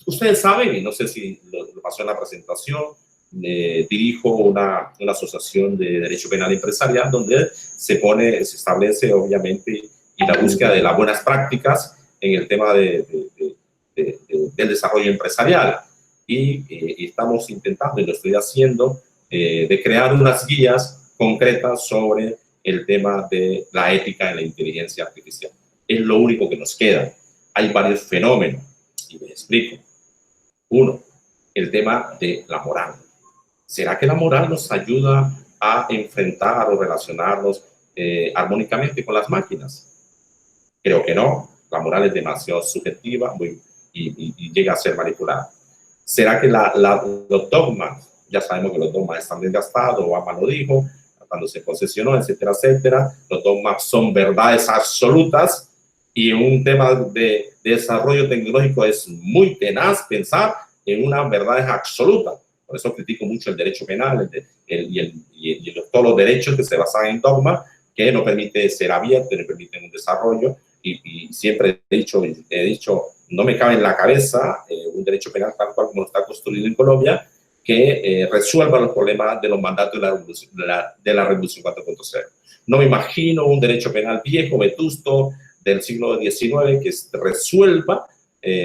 Ustedes saben, y no sé si lo pasó en la presentación, dirijo una asociación de derecho penal empresarial donde se establece, obviamente, y la búsqueda de las buenas prácticas en el tema del desarrollo empresarial. Y estamos intentando, y lo estoy haciendo, de crear unas guías concretas sobre el tema de la ética en la inteligencia artificial. Es lo único que nos queda. Hay varios fenómenos, y me explico. Uno, el tema de la moral. ¿Será que la moral nos ayuda a enfrentar o relacionarnos armónicamente con las máquinas? Creo que no. La moral es demasiado subjetiva y llega a ser manipulada. ¿Será que los dogmas, ya sabemos que los dogmas están desgastados, Obama lo dijo, cuando se posesionó, etcétera, etcétera, los dogmas son verdades absolutas, y en un tema de desarrollo tecnológico es muy tenaz pensar en una verdad absoluta. Por eso critico mucho el derecho penal y todos los derechos que se basan en dogmas, que no permiten ser abiertos, no permiten un desarrollo, y siempre he dicho, no me cabe en la cabeza un derecho penal tal cual como está construido en Colombia, que resuelva los problemas de los mandatos de la Revolución 4.0. No me imagino un derecho penal viejo, vetusto, del siglo XIX que resuelva,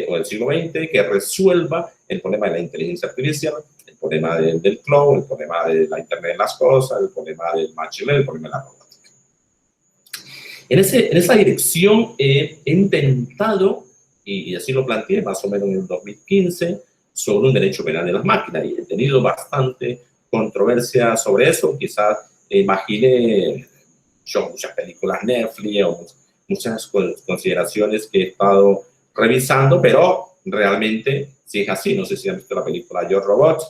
o del siglo XX, que resuelva el problema de la inteligencia artificial, el problema del cloud, el problema de la Internet de las cosas, el problema del machine learning, el problema de la robótica. En esa dirección he intentado, y así lo planteé más o menos en el 2015, sobre un derecho penal de las máquinas, y he tenido bastante controversia sobre eso. Quizás imaginé muchas películas Netflix o muchas consideraciones que he estado revisando, pero realmente sí es así. No sé si han visto la película Yo Robot,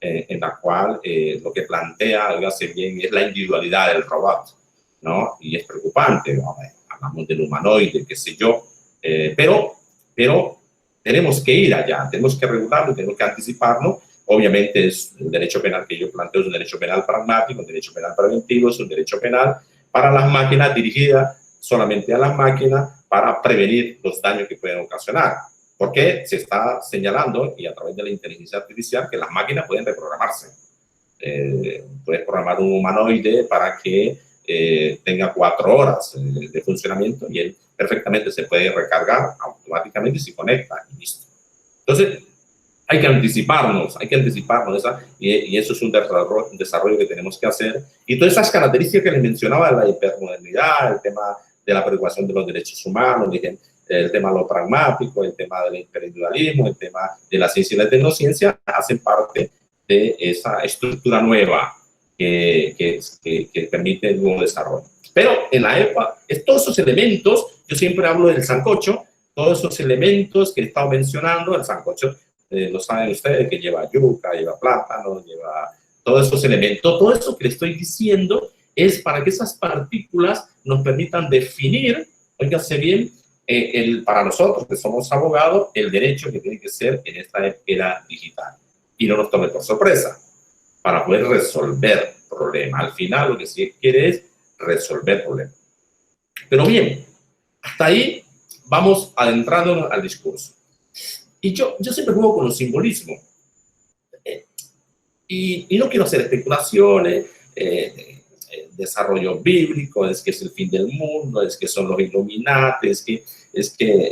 en la cual lo que plantea, hágase bien, es la individualidad del robot, ¿no? Y es preocupante, ¿no? Hablamos del humanoide, qué sé yo, pero tenemos que ir allá, tenemos que regularlo, tenemos que anticiparnos. Obviamente es el derecho penal que yo planteo, es un derecho penal pragmático, un derecho penal preventivo, es un derecho penal para las máquinas, dirigida solamente a las máquinas para prevenir los daños que pueden ocasionar. Porque se está señalando, y a través de la inteligencia artificial, que las máquinas pueden reprogramarse. Puedes programar un humanoide para que tenga 4 horas de funcionamiento y él perfectamente se puede recargar automáticamente y se conecta y listo. Entonces, hay que anticiparnos y eso es un desarrollo que tenemos que hacer. Y todas esas características que les mencionaba de la hipermodernidad, el tema de la preocupación de los derechos humanos, el tema de lo pragmático, el tema del individualismo, el tema de la ciencia y la tecnociencia, hacen parte de esa estructura nueva que permite el nuevo desarrollo. Pero en la EPA, todos esos elementos, yo siempre hablo del sancocho, todos esos elementos que he estado mencionando, el sancocho, lo saben ustedes, que lleva yuca, lleva plátano, lleva todos esos elementos, todo eso que les estoy diciendo es para que esas partículas nos permitan definir, óigase bien, para nosotros que somos abogados, el derecho que tiene que ser en esta era digital. Y no nos tome por sorpresa, para poder resolver problemas. Al final lo que sí quiere es resolver problemas. Pero bien, hasta ahí vamos adentrándonos al discurso. Y yo siempre juego con los simbolismos. Y no quiero hacer especulaciones, desarrollo bíblico, es que es el fin del mundo, es que son los Illuminati, es que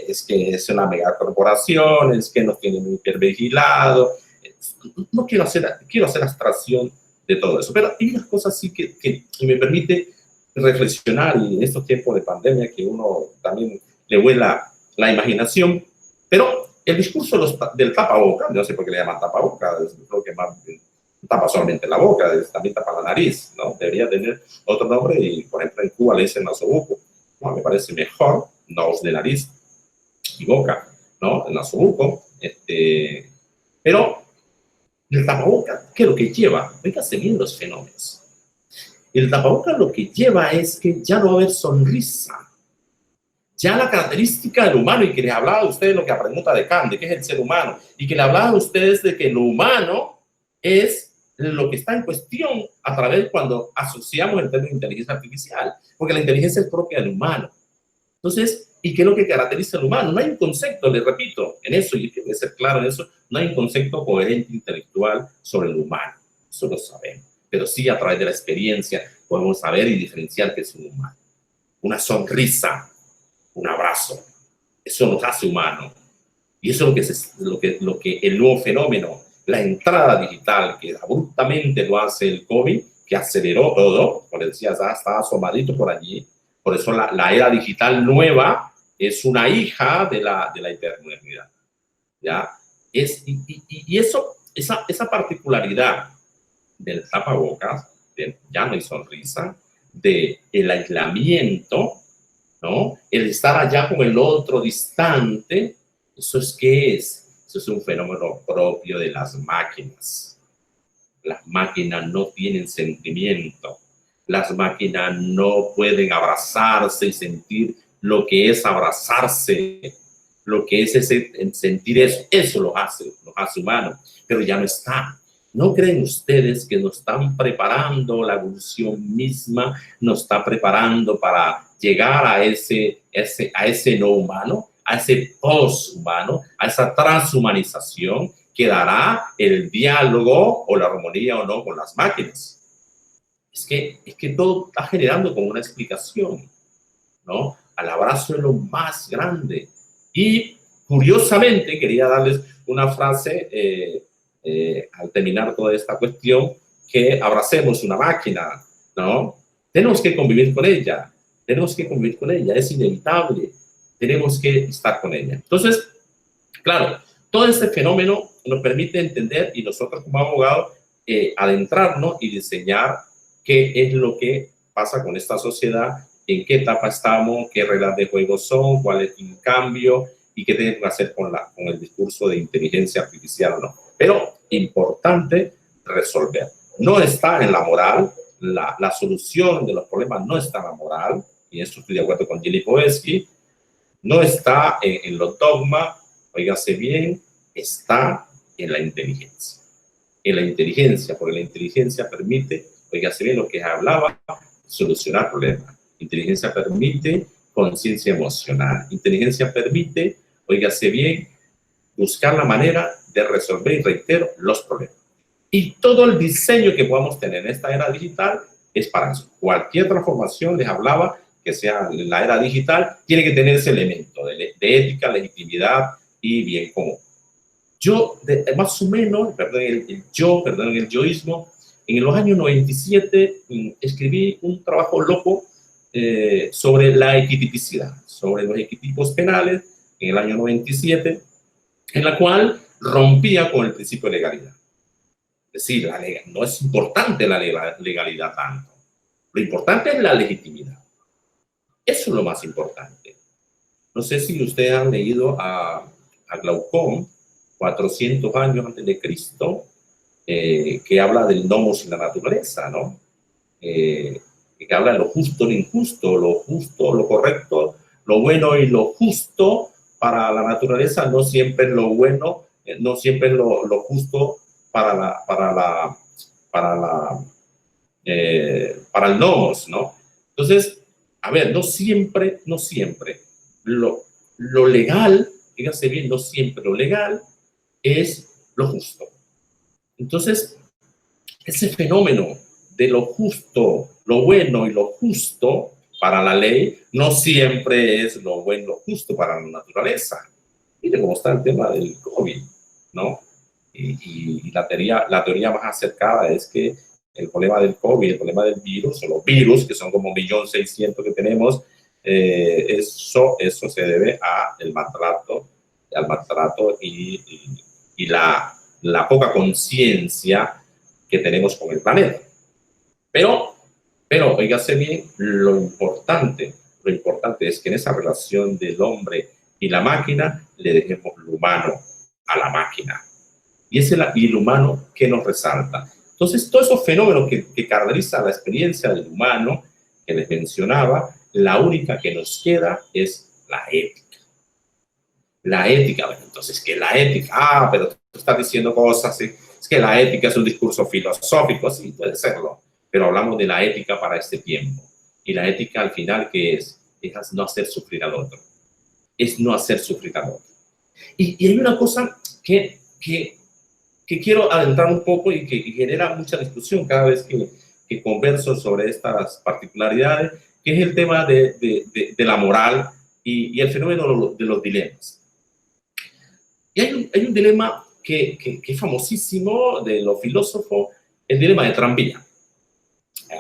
es una megacorporación, es que nos tienen hipervigilados. No quiero hacer abstracción de todo eso, pero hay unas cosas sí que me permite reflexionar, y en estos tiempos de pandemia que uno también le vuela la imaginación. Pero el discurso del tapabocas, no sé por qué le llaman tapabocas, creo que más tapa solamente la boca, también tapa la nariz, ¿no? Debería tener otro nombre y, por ejemplo, en Cuba le dicen nasobuco. Bueno, me parece mejor, nose de nariz y boca, ¿no? El nasobuco. Pero el tapabocas, ¿qué es lo que lleva? Fíjense bien los fenómenos. El tapabocas lo que lleva es que ya no va a haber sonrisa. Ya la característica del humano, y que les hablaba a ustedes lo que pregunta de Kant, de qué es el ser humano, y que le hablaba a ustedes de que lo humano es lo que está en cuestión a través de cuando asociamos el término de inteligencia artificial, porque la inteligencia es propia del humano. Entonces, ¿y qué es lo que caracteriza al humano? No hay un concepto, les repito, en eso, y hay que ser claro en eso, no hay un concepto coherente intelectual sobre el humano. Eso lo sabemos. Pero sí, a través de la experiencia, podemos saber y diferenciar qué es un humano. Una sonrisa, un abrazo, eso nos hace humanos. Y eso es lo que el nuevo fenómeno, la entrada digital, que abruptamente lo hace el COVID, que aceleró todo, como decía, ya estaba asomadito por allí. Por eso la era digital nueva es una hija de la hipermodernidad. ¿Ya? Y esa particularidad del tapabocas, del ya no hay sonrisa, del aislamiento, ¿no? El estar allá con el otro distante, ¿eso es qué es? Eso es un fenómeno propio de las máquinas. Las máquinas no tienen sentimiento. Las máquinas no pueden abrazarse y sentir lo que es abrazarse, lo que es sentir eso lo hace humanos, pero ya no está. ¿No creen ustedes que nos están preparando, la evolución misma nos está preparando para llegar a ese no humano, a ese post-humano, a esa transhumanización que dará el diálogo o la armonía o no con las máquinas? Es que todo está generando como una explicación, ¿no? Al abrazo es lo más grande. Y curiosamente, quería darles una frase al terminar toda esta cuestión, que abracemos una máquina, ¿no? Tenemos que convivir con ella, es inevitable, tenemos que estar con ella. Entonces, claro, todo este fenómeno nos permite entender, y nosotros como abogados, adentrarnos y diseñar qué es lo que pasa con esta sociedad, en qué etapa estamos, qué reglas de juego son, cuál es el cambio y qué tenemos que hacer con el discurso de inteligencia artificial o no. Pero importante resolver. No está en la moral, la solución de los problemas no está en la moral, y eso estoy de acuerdo con Gili Poesky, no está en los dogmas, óigase bien, está en la inteligencia. En la inteligencia, porque la inteligencia permite, óigase bien lo que hablaba, solucionar problemas. Inteligencia permite conciencia emocional. Inteligencia permite, óigase bien, buscar la manera de resolver, y reitero, los problemas. Y todo el diseño que podamos tener en esta era digital es para eso. Cualquier transformación, les hablaba, que sea en la era digital, tiene que tener ese elemento de ética, legitimidad y bien común. Yo, más o menos, perdón, el yoísmo, en los años 97 escribí un trabajo loco sobre la equitipicidad, sobre los equitipos penales, en el año 97, en la cual rompía con el principio de legalidad. Es decir, no es importante la legalidad tanto. Lo importante es la legitimidad. Eso es lo más importante. No sé si ustedes han leído a Glaucón, 400 años antes de Cristo, que habla del nomos y la naturaleza, ¿no? Que habla de lo justo, lo injusto, lo justo, lo correcto, lo bueno y lo justo para la naturaleza, no siempre es lo bueno, no siempre es lo justo para el nomos, ¿no? Entonces, a ver, no siempre lo legal, fíjense bien, no siempre lo legal es lo justo. Entonces, ese fenómeno de lo justo, lo bueno y lo justo para la ley, no siempre es lo bueno y lo justo para la naturaleza. Mire cómo está el tema del COVID, ¿no? Y la teoría más acercada es que el problema del COVID, el problema del virus, o los virus, que son como 1.600.000 que tenemos, eso se debe al maltrato y la poca conciencia que tenemos con el planeta. Pero, oígase bien, lo importante es que en esa relación del hombre y la máquina le dejemos lo humano a la máquina. Y es el humano que nos resalta. Entonces, todos esos fenómenos que caracterizan la experiencia del humano, que les mencionaba, la única que nos queda es la ética. La ética, bueno, entonces, ¿qué es la ética? Pero tú estás diciendo cosas, ¿sí? Es que la ética es un discurso filosófico, sí, puede serlo, pero hablamos de la ética para este tiempo. Y la ética, al final, ¿qué es? Es no hacer sufrir al otro. Es no hacer sufrir al otro. Y hay una cosa que quiero adentrar un poco y que genera mucha discusión cada vez que converso sobre estas particularidades, que es el tema de la moral y el fenómeno de los dilemas. Y hay un dilema que es famosísimo de los filósofos, el dilema de tranvía.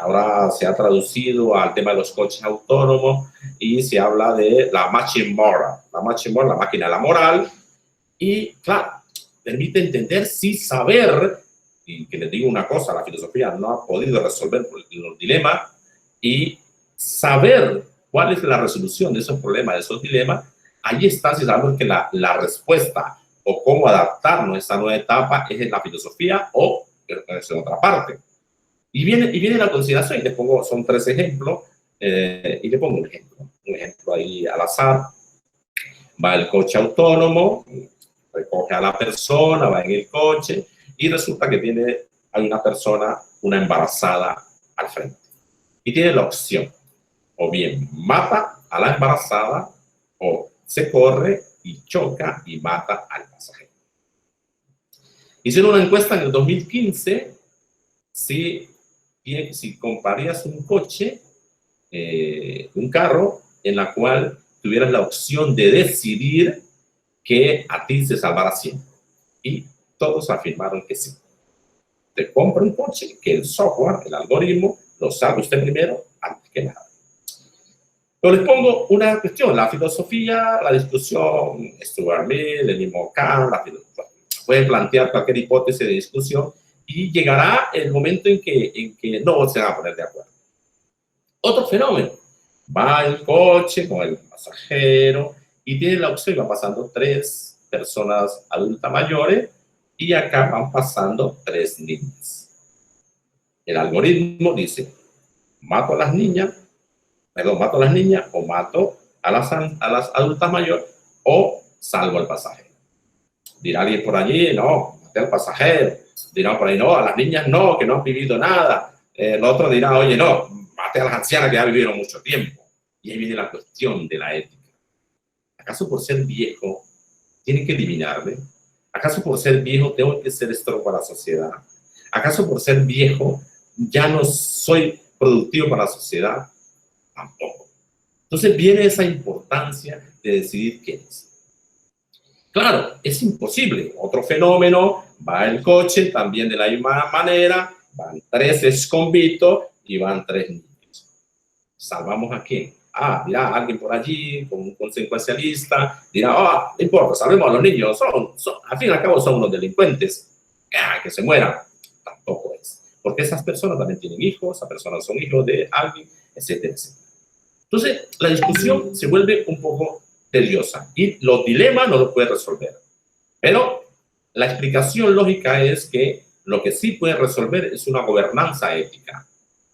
Ahora se ha traducido al tema de los coches autónomos y se habla de la machine moral. La machine moral, la máquina de la moral. Y claro, permite entender si saber, y que les digo una cosa, la filosofía no ha podido resolver los dilemas, y saber cuál es la resolución de esos problemas, de esos dilemas, ahí está, si sabemos que la respuesta o cómo adaptarnos a esta nueva etapa es en la filosofía o es en otra parte. Y viene la consideración, y les pongo, son 3 ejemplos, y le pongo un ejemplo ahí al azar. Va el coche autónomo, recoge a la persona, va en el coche, y resulta que hay una persona, una embarazada al frente. Y tiene la opción, o bien mata a la embarazada, o se corre y choca y mata al pasajero. Hicieron una encuesta en el 2015, si comprarías un coche, un carro, en la cual tuvieras la opción de decidir que a ti se salvara siempre. Y todos afirmaron que sí. Te compra un coche que el software, el algoritmo, lo salva usted primero antes que nada. Pero les pongo una cuestión, la filosofía, la discusión, Stuart Mill, el mismo Kant, pueden plantear cualquier hipótesis de discusión y llegará el momento en que no se van a poner de acuerdo. Otro fenómeno, va el coche con el pasajero y tiene la opción, va pasando 3 personas adultas mayores y acá van pasando 3 niñas. El algoritmo dice, mato a las niñas o mato a las adultas mayores o salvo al pasajero. Dirá alguien por allí, no, maté al pasajero. Dirá por ahí, no, a las niñas no, que no han vivido nada. El otro dirá, oye, no, maté a las ancianas que ya vivieron mucho tiempo. Y ahí viene la cuestión de la ética. ¿Acaso por ser viejo tienen que eliminarme? ¿Acaso por ser viejo tengo que ser estorbo para la sociedad? ¿Acaso por ser viejo ya no soy productivo para la sociedad? Tampoco. Entonces viene esa importancia de decidir quién es. Claro, es imposible. Otro fenómeno, va el coche también de la misma manera, van 3 exconvictos y van 3 niños. ¿Salvamos a quién? Ah, mira, alguien por allí, con un consecuencialista, dirá, ah, no importa, salvemos a los niños, al fin y al cabo son unos delincuentes, que se mueran. Tampoco es. Porque esas personas también tienen hijos, esas personas son hijos de alguien, etcétera, etcétera. Entonces, la discusión se vuelve un poco tediosa y los dilemas no los puede resolver. Pero la explicación lógica es que lo que sí puede resolver es una gobernanza ética,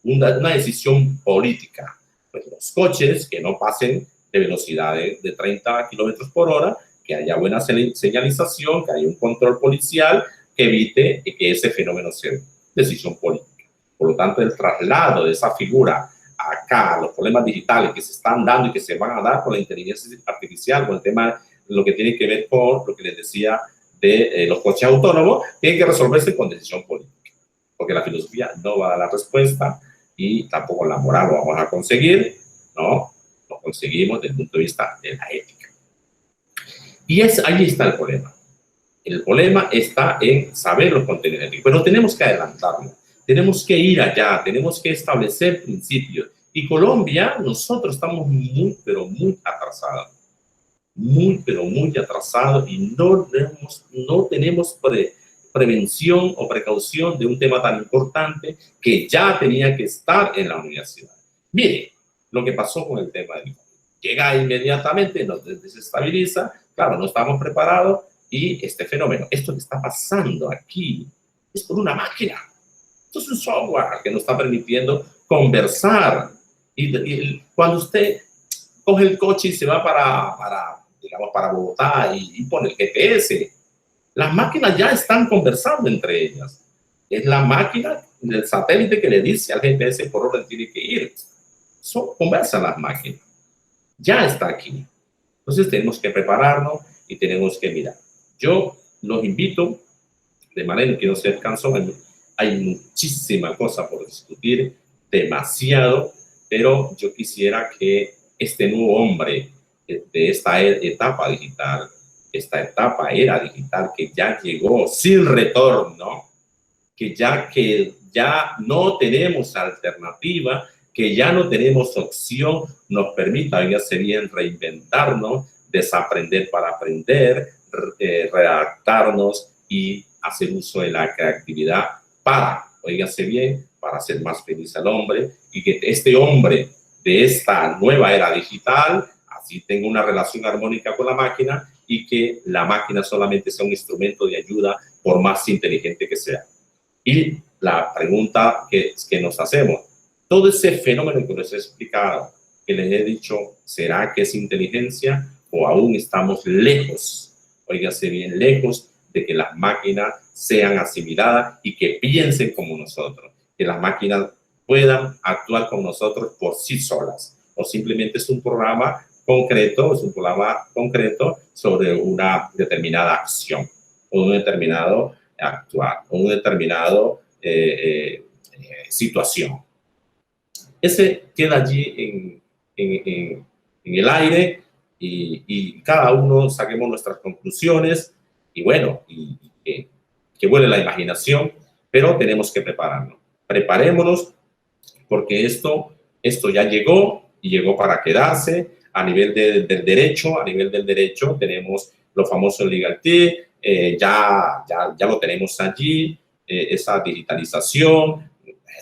una decisión política. Pues los coches que no pasen de velocidades de 30 kilómetros por hora, que haya buena señalización, que haya un control policial que evite que ese fenómeno sea decisión política. Por lo tanto, el traslado de esa figura acá, los problemas digitales que se están dando y que se van a dar con la inteligencia artificial, con el tema, lo que tiene que ver con lo que les decía de los coches autónomos, tiene que resolverse con decisión política, porque la filosofía no va a dar la respuesta y tampoco la moral lo vamos a conseguir, ¿no? Lo conseguimos desde el punto de vista de la ética. Y ahí está el problema. El problema está en saber los contenidos éticos, pero tenemos que adelantarnos. Tenemos que ir allá, tenemos que establecer principios. Y Colombia, nosotros estamos muy, pero muy atrasados. Muy, pero muy atrasados y no tenemos prevención o precaución de un tema tan importante que ya tenía que estar en la universidad. Mire lo que pasó con el tema del COVID. Llega inmediatamente, nos desestabiliza, claro, no estamos preparados y este fenómeno, esto que está pasando aquí, es por una máquina. Esto es un software que nos está permitiendo conversar. Y cuando usted coge el coche y se va para Bogotá y pone el GPS, las máquinas ya están conversando entre ellas. Es la máquina del satélite que le dice al GPS por orden tiene que ir. Conversan las máquinas. Ya está aquí. Entonces tenemos que prepararnos y tenemos que mirar. Yo los invito, de manera que no se cansón, hay muchísima cosa por discutir, demasiado, pero yo quisiera que este nuevo hombre de esta etapa digital, esta era digital que ya llegó sin retorno, que ya no tenemos alternativa, que ya no tenemos opción, nos permita, oígase bien, reinventarnos, desaprender para aprender, redactarnos y hacer uso de la creatividad para, oígase bien, para hacer más feliz al hombre y que este hombre de esta nueva era digital así tenga una relación armónica con la máquina y que la máquina solamente sea un instrumento de ayuda por más inteligente que sea. Y la pregunta que nos hacemos, todo ese fenómeno que les he explicado, que les he dicho, ¿será que es inteligencia o aún estamos lejos? Óigase bien, lejos de que las máquinas sean asimiladas y que piensen como nosotros, que las máquinas puedan actuar con nosotros por sí solas, o simplemente es un programa concreto, sobre una determinada acción, o un determinado actuar, o un determinado situación. Ese queda allí en el aire y cada uno saquemos nuestras conclusiones y bueno, que vuele la imaginación, pero tenemos que prepararnos. Preparémonos porque esto ya llegó y llegó para quedarse. A nivel del derecho, tenemos los famosos legalty, ya lo tenemos allí, esa digitalización.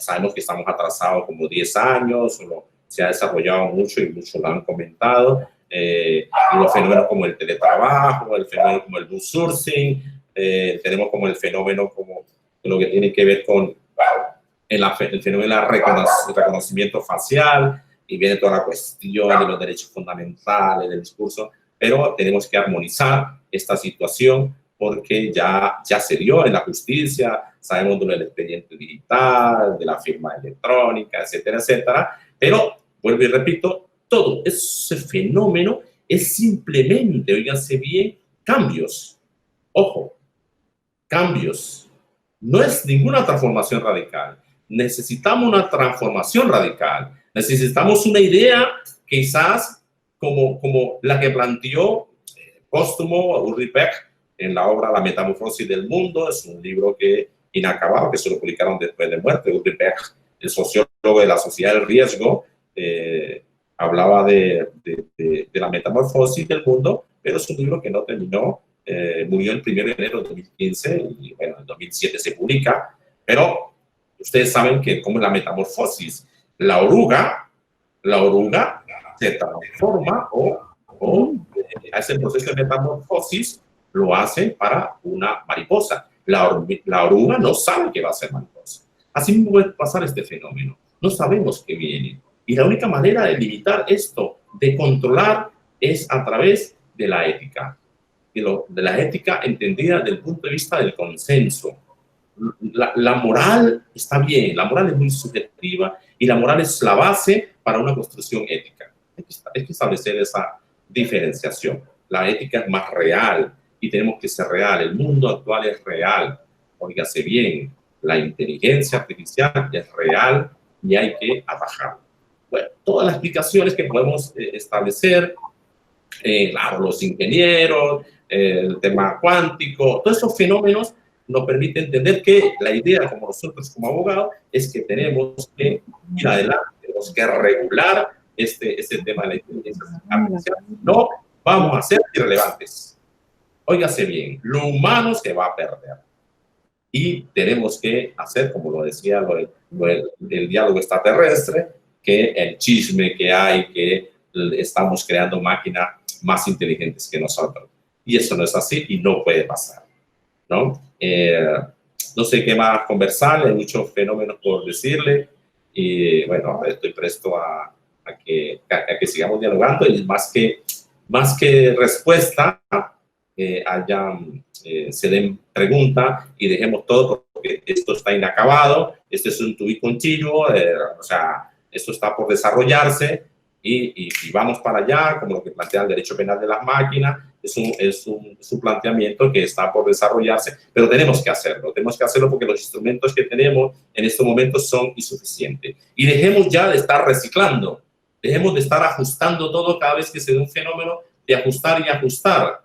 Sabemos que estamos atrasados como 10 años, se ha desarrollado mucho y muchos lo han comentado. Los fenómenos como el teletrabajo, el fenómeno como el outsourcing, tenemos como el fenómeno como lo que tiene que ver con el fenómeno del reconocimiento facial, y viene toda la cuestión de los derechos fundamentales, del discurso, pero tenemos que armonizar esta situación porque ya se dio en la justicia, sabemos de lo del expediente digital, de la firma electrónica, etcétera, etcétera, pero vuelvo y repito, todo ese fenómeno es simplemente, oíganse bien, cambios. Ojo, cambios. No es ninguna transformación radical. Necesitamos una transformación radical. Necesitamos una idea quizás como la que planteó póstumo Ulrich Beck en la obra La Metamorfosis del Mundo. Es un libro inacabado que se lo publicaron después de muerte. Ulrich Beck, el sociólogo de la sociedad del riesgo, hablaba de la metamorfosis del mundo, pero es un libro que no terminó. Murió el 1 de enero de 2015 y bueno, en 2007 se publica, pero ustedes saben que como la metamorfosis, la oruga se transforma o hace el proceso de metamorfosis, lo hace para una mariposa. La oruga no sabe que va a ser mariposa. Así mismo puede pasar este fenómeno. No sabemos qué viene. Y la única manera de limitar esto, de controlar, es a través de la ética. De la ética entendida desde el punto de vista del consenso. La moral está bien, la moral es muy subjetiva y la moral es la base para una construcción ética. Hay que establecer esa diferenciación. La ética es más real y tenemos que ser real. El mundo actual es real. Óigase bien, la inteligencia artificial es real y hay que atajarla. Bueno, todas las explicaciones que podemos establecer, claro, los ingenieros, el tema cuántico, todos esos fenómenos nos permiten entender que la idea, como nosotros como abogados, es que tenemos que ir adelante, tenemos que regular este tema de la inteligencia artificial. No vamos a ser irrelevantes. Óigase bien, lo humano se va a perder. Y tenemos que hacer, como lo decía el diálogo extraterrestre, que el chisme que hay, que estamos creando máquinas más inteligentes que nosotros. Y eso no es así y no puede pasar, ¿no? No sé qué más conversar, hay muchos fenómenos por decirle y bueno, estoy presto a que sigamos dialogando y más que respuesta, se den preguntas y dejemos todo porque esto está inacabado, este es un tubi continuo, o sea, esto está por desarrollarse y vamos para allá, como lo que plantea el derecho penal de las máquinas, es un planteamiento que está por desarrollarse, pero tenemos que hacerlo porque los instrumentos que tenemos en estos momentos son insuficientes. Y dejemos ya de estar reciclando, dejemos de estar ajustando todo cada vez que se dé un fenómeno, de ajustar y ajustar.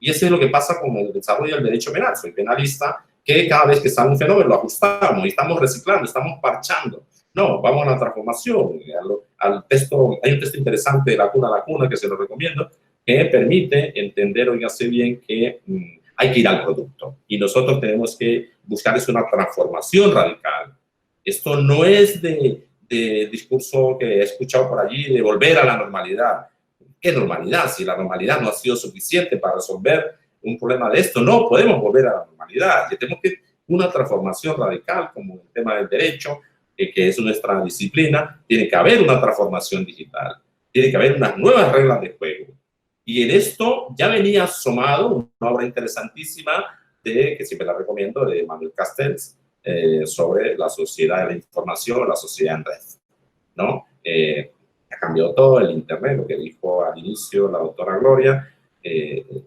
Y eso es lo que pasa con el desarrollo del derecho penal. Soy penalista, que cada vez que sale un fenómeno lo ajustamos y estamos reciclando, estamos parchando. No, vamos a la transformación, al texto. Hay un texto interesante de La Cuna a la Cuna que se lo recomiendo, que permite entender, oígase bien, que hay que ir al producto. Y nosotros tenemos que buscar una transformación radical. Esto no es de discurso que he escuchado por allí, de volver a la normalidad. ¿Qué normalidad? Si la normalidad no ha sido suficiente para resolver un problema de esto, no podemos volver a la normalidad. Y tenemos que una transformación radical, como el tema del derecho, que es nuestra disciplina. Tiene que haber una transformación digital. Tiene que haber unas nuevas reglas de juego. Y en esto ya venía asomado una obra interesantísima que siempre la recomiendo, de Manuel Castells, sobre la sociedad de la información, la sociedad en red, ¿no? Ha cambiado todo el Internet, lo que dijo al inicio la doctora Gloria,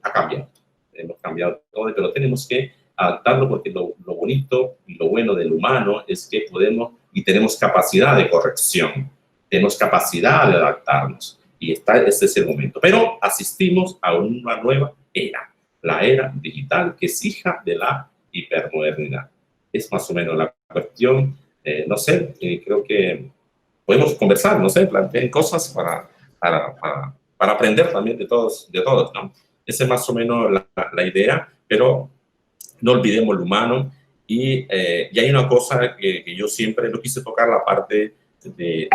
ha cambiado. Hemos cambiado todo, pero tenemos que adaptarlo porque lo bonito y lo bueno del humano es que podemos y tenemos capacidad de corrección, tenemos capacidad de adaptarnos y este es el momento. Pero asistimos a una nueva era, la era digital, que es hija de la hipermodernidad. Es más o menos la cuestión, no sé, creo que podemos conversar, no sé, planteen cosas para aprender también de todos, ¿no? Esa es más o menos la idea, pero no olvidemos lo humano. Y hay una cosa que yo siempre no quise tocar, la parte de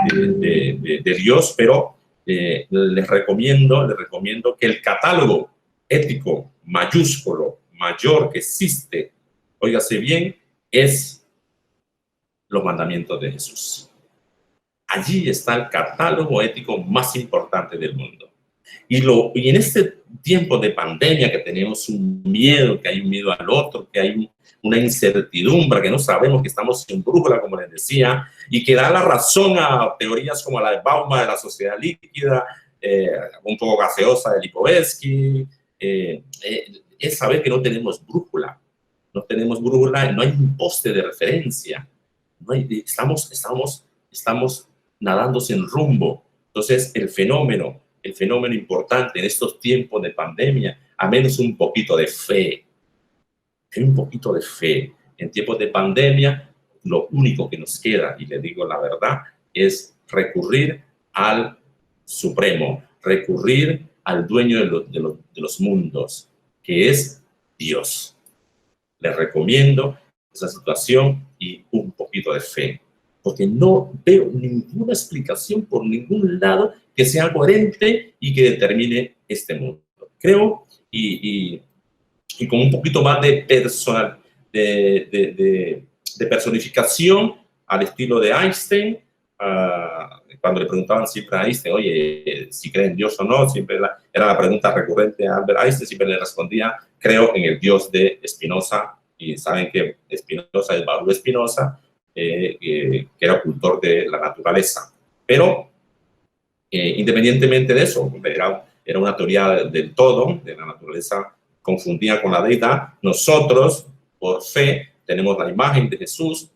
Dios, pero les recomiendo que el catálogo ético mayúsculo, mayor que existe, óigase bien, es los mandamientos de Jesús. Allí está el catálogo ético más importante del mundo. Y en este tiempo de pandemia que tenemos un miedo, que hay un miedo al otro, que hay una incertidumbre, que no sabemos, que estamos sin brújula, como les decía, y que da la razón a teorías como la de Bauman de la sociedad líquida, un poco gaseosa de Lipovetsky, es saber que no tenemos brújula. No tenemos brújula, no hay un poste de referencia. No hay, estamos nadando sin rumbo. Entonces, el fenómeno importante en estos tiempos de pandemia, a menos un poquito de fe. Un poquito de fe. En tiempos de pandemia, lo único que nos queda, y le digo la verdad, es recurrir al Supremo, recurrir al dueño de los mundos, que es Dios. Les recomiendo esa situación y un poquito de fe, porque no veo ninguna explicación por ningún lado que sea coherente y que determine este mundo. Creo, y con un poquito más de personificación al estilo de Einstein, cuando le preguntaban siempre a Einstein, oye, si cree en Dios o no, siempre era la pregunta recurrente a Albert Einstein, siempre le respondía, creo en el Dios de Spinoza, y saben que Spinoza es Baruch Spinoza, que era cultor de la naturaleza. Pero, independientemente de eso, era una teoría del todo, de la naturaleza confundida con la deidad. Nosotros, por fe, tenemos la imagen de Jesús,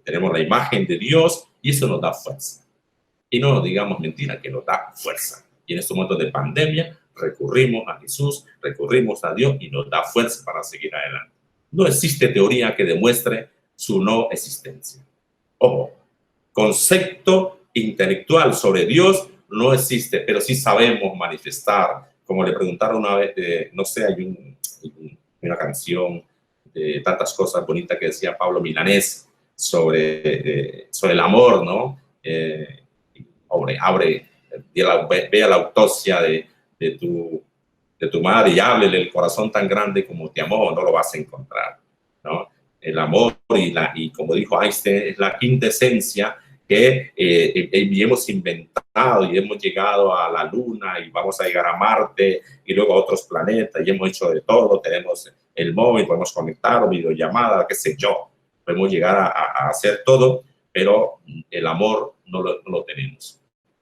tenemos la imagen de Dios, y eso nos da fuerza. Y no digamos mentira, que nos da fuerza. Y en estos momentos de pandemia, recurrimos a Jesús, recurrimos a Dios, y nos da fuerza para seguir adelante. No existe teoría que demuestre su no existencia. Ojo, concepto intelectual sobre Dios no existe, pero sí sabemos manifestar. Como le preguntaron una vez, no sé, hay una canción de tantas cosas bonitas que decía Pablo Milanés sobre el amor, ¿no? Ve a la autopsia de tu madre y háblele el corazón tan grande como te amó, no lo vas a encontrar, ¿no? El amor y como dijo Einstein, es la quintesencia que hemos inventado y hemos llegado a la Luna y vamos a llegar a Marte y luego a otros planetas y hemos hecho de todo, tenemos el móvil, podemos conectar, videollamada, qué sé yo, podemos llegar a hacer todo, pero el amor no lo tenemos.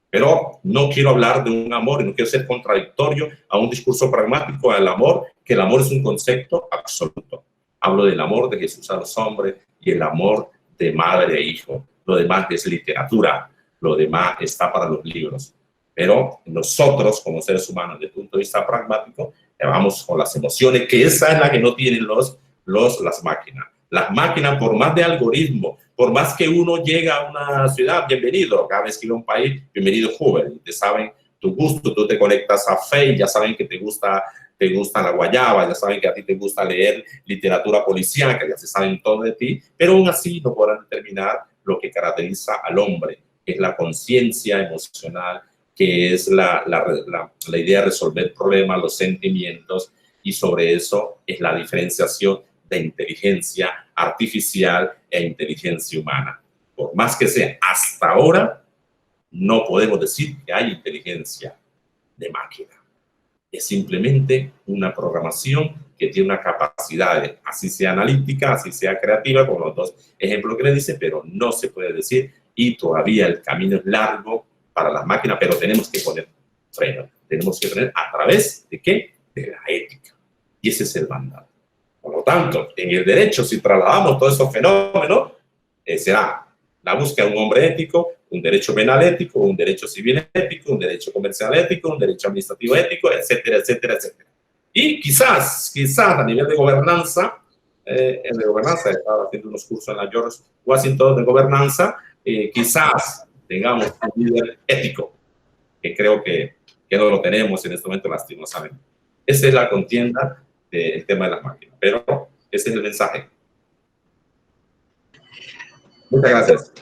Pero no quiero hablar de un amor y no quiero ser contradictorio a un discurso pragmático del amor, que el amor es un concepto absoluto. Hablo del amor de Jesús a los hombres y el amor de madre e hijo. Lo demás es literatura, lo demás está para los libros. Pero nosotros, como seres humanos, desde el punto de vista pragmático, vamos con las emociones, que esa es la que no tienen las máquinas. Las máquinas, por más de algoritmo, por más que uno llega a una ciudad, bienvenido, cada vez que va a un país, bienvenido joven, te saben tu gusto, tú te conectas a Facebook, ya saben que te gusta la guayaba, ya saben que a ti te gusta leer literatura policíaca, ya se saben todo de ti, pero aún así no podrán determinar lo que caracteriza al hombre, que es la conciencia emocional, que es la idea de resolver problemas, los sentimientos, y sobre eso es la diferenciación de inteligencia artificial e inteligencia humana. Por más que sea, hasta ahora no podemos decir que hay inteligencia de máquina. Es simplemente una programación que tiene una capacidad, así sea analítica, así sea creativa, como los dos ejemplos que le dice, pero no se puede decir, y todavía el camino es largo para las máquinas, pero tenemos que poner freno. Tenemos que poner a través de ¿qué? De la ética. Y ese es el mandato. Por lo tanto, en el derecho, si trasladamos todos esos fenómenos, será la búsqueda de un hombre ético, un derecho penal ético, un derecho civil ético, un derecho comercial ético, un derecho administrativo ético, etcétera, etcétera, etcétera. Y quizás a nivel de gobernanza, estaba haciendo unos cursos en la George Washington de gobernanza, quizás tengamos un líder ético, que creo que no lo tenemos en este momento, lastimosamente. Esa es la contienda del tema de las máquinas, pero ese es el mensaje. Muchas gracias.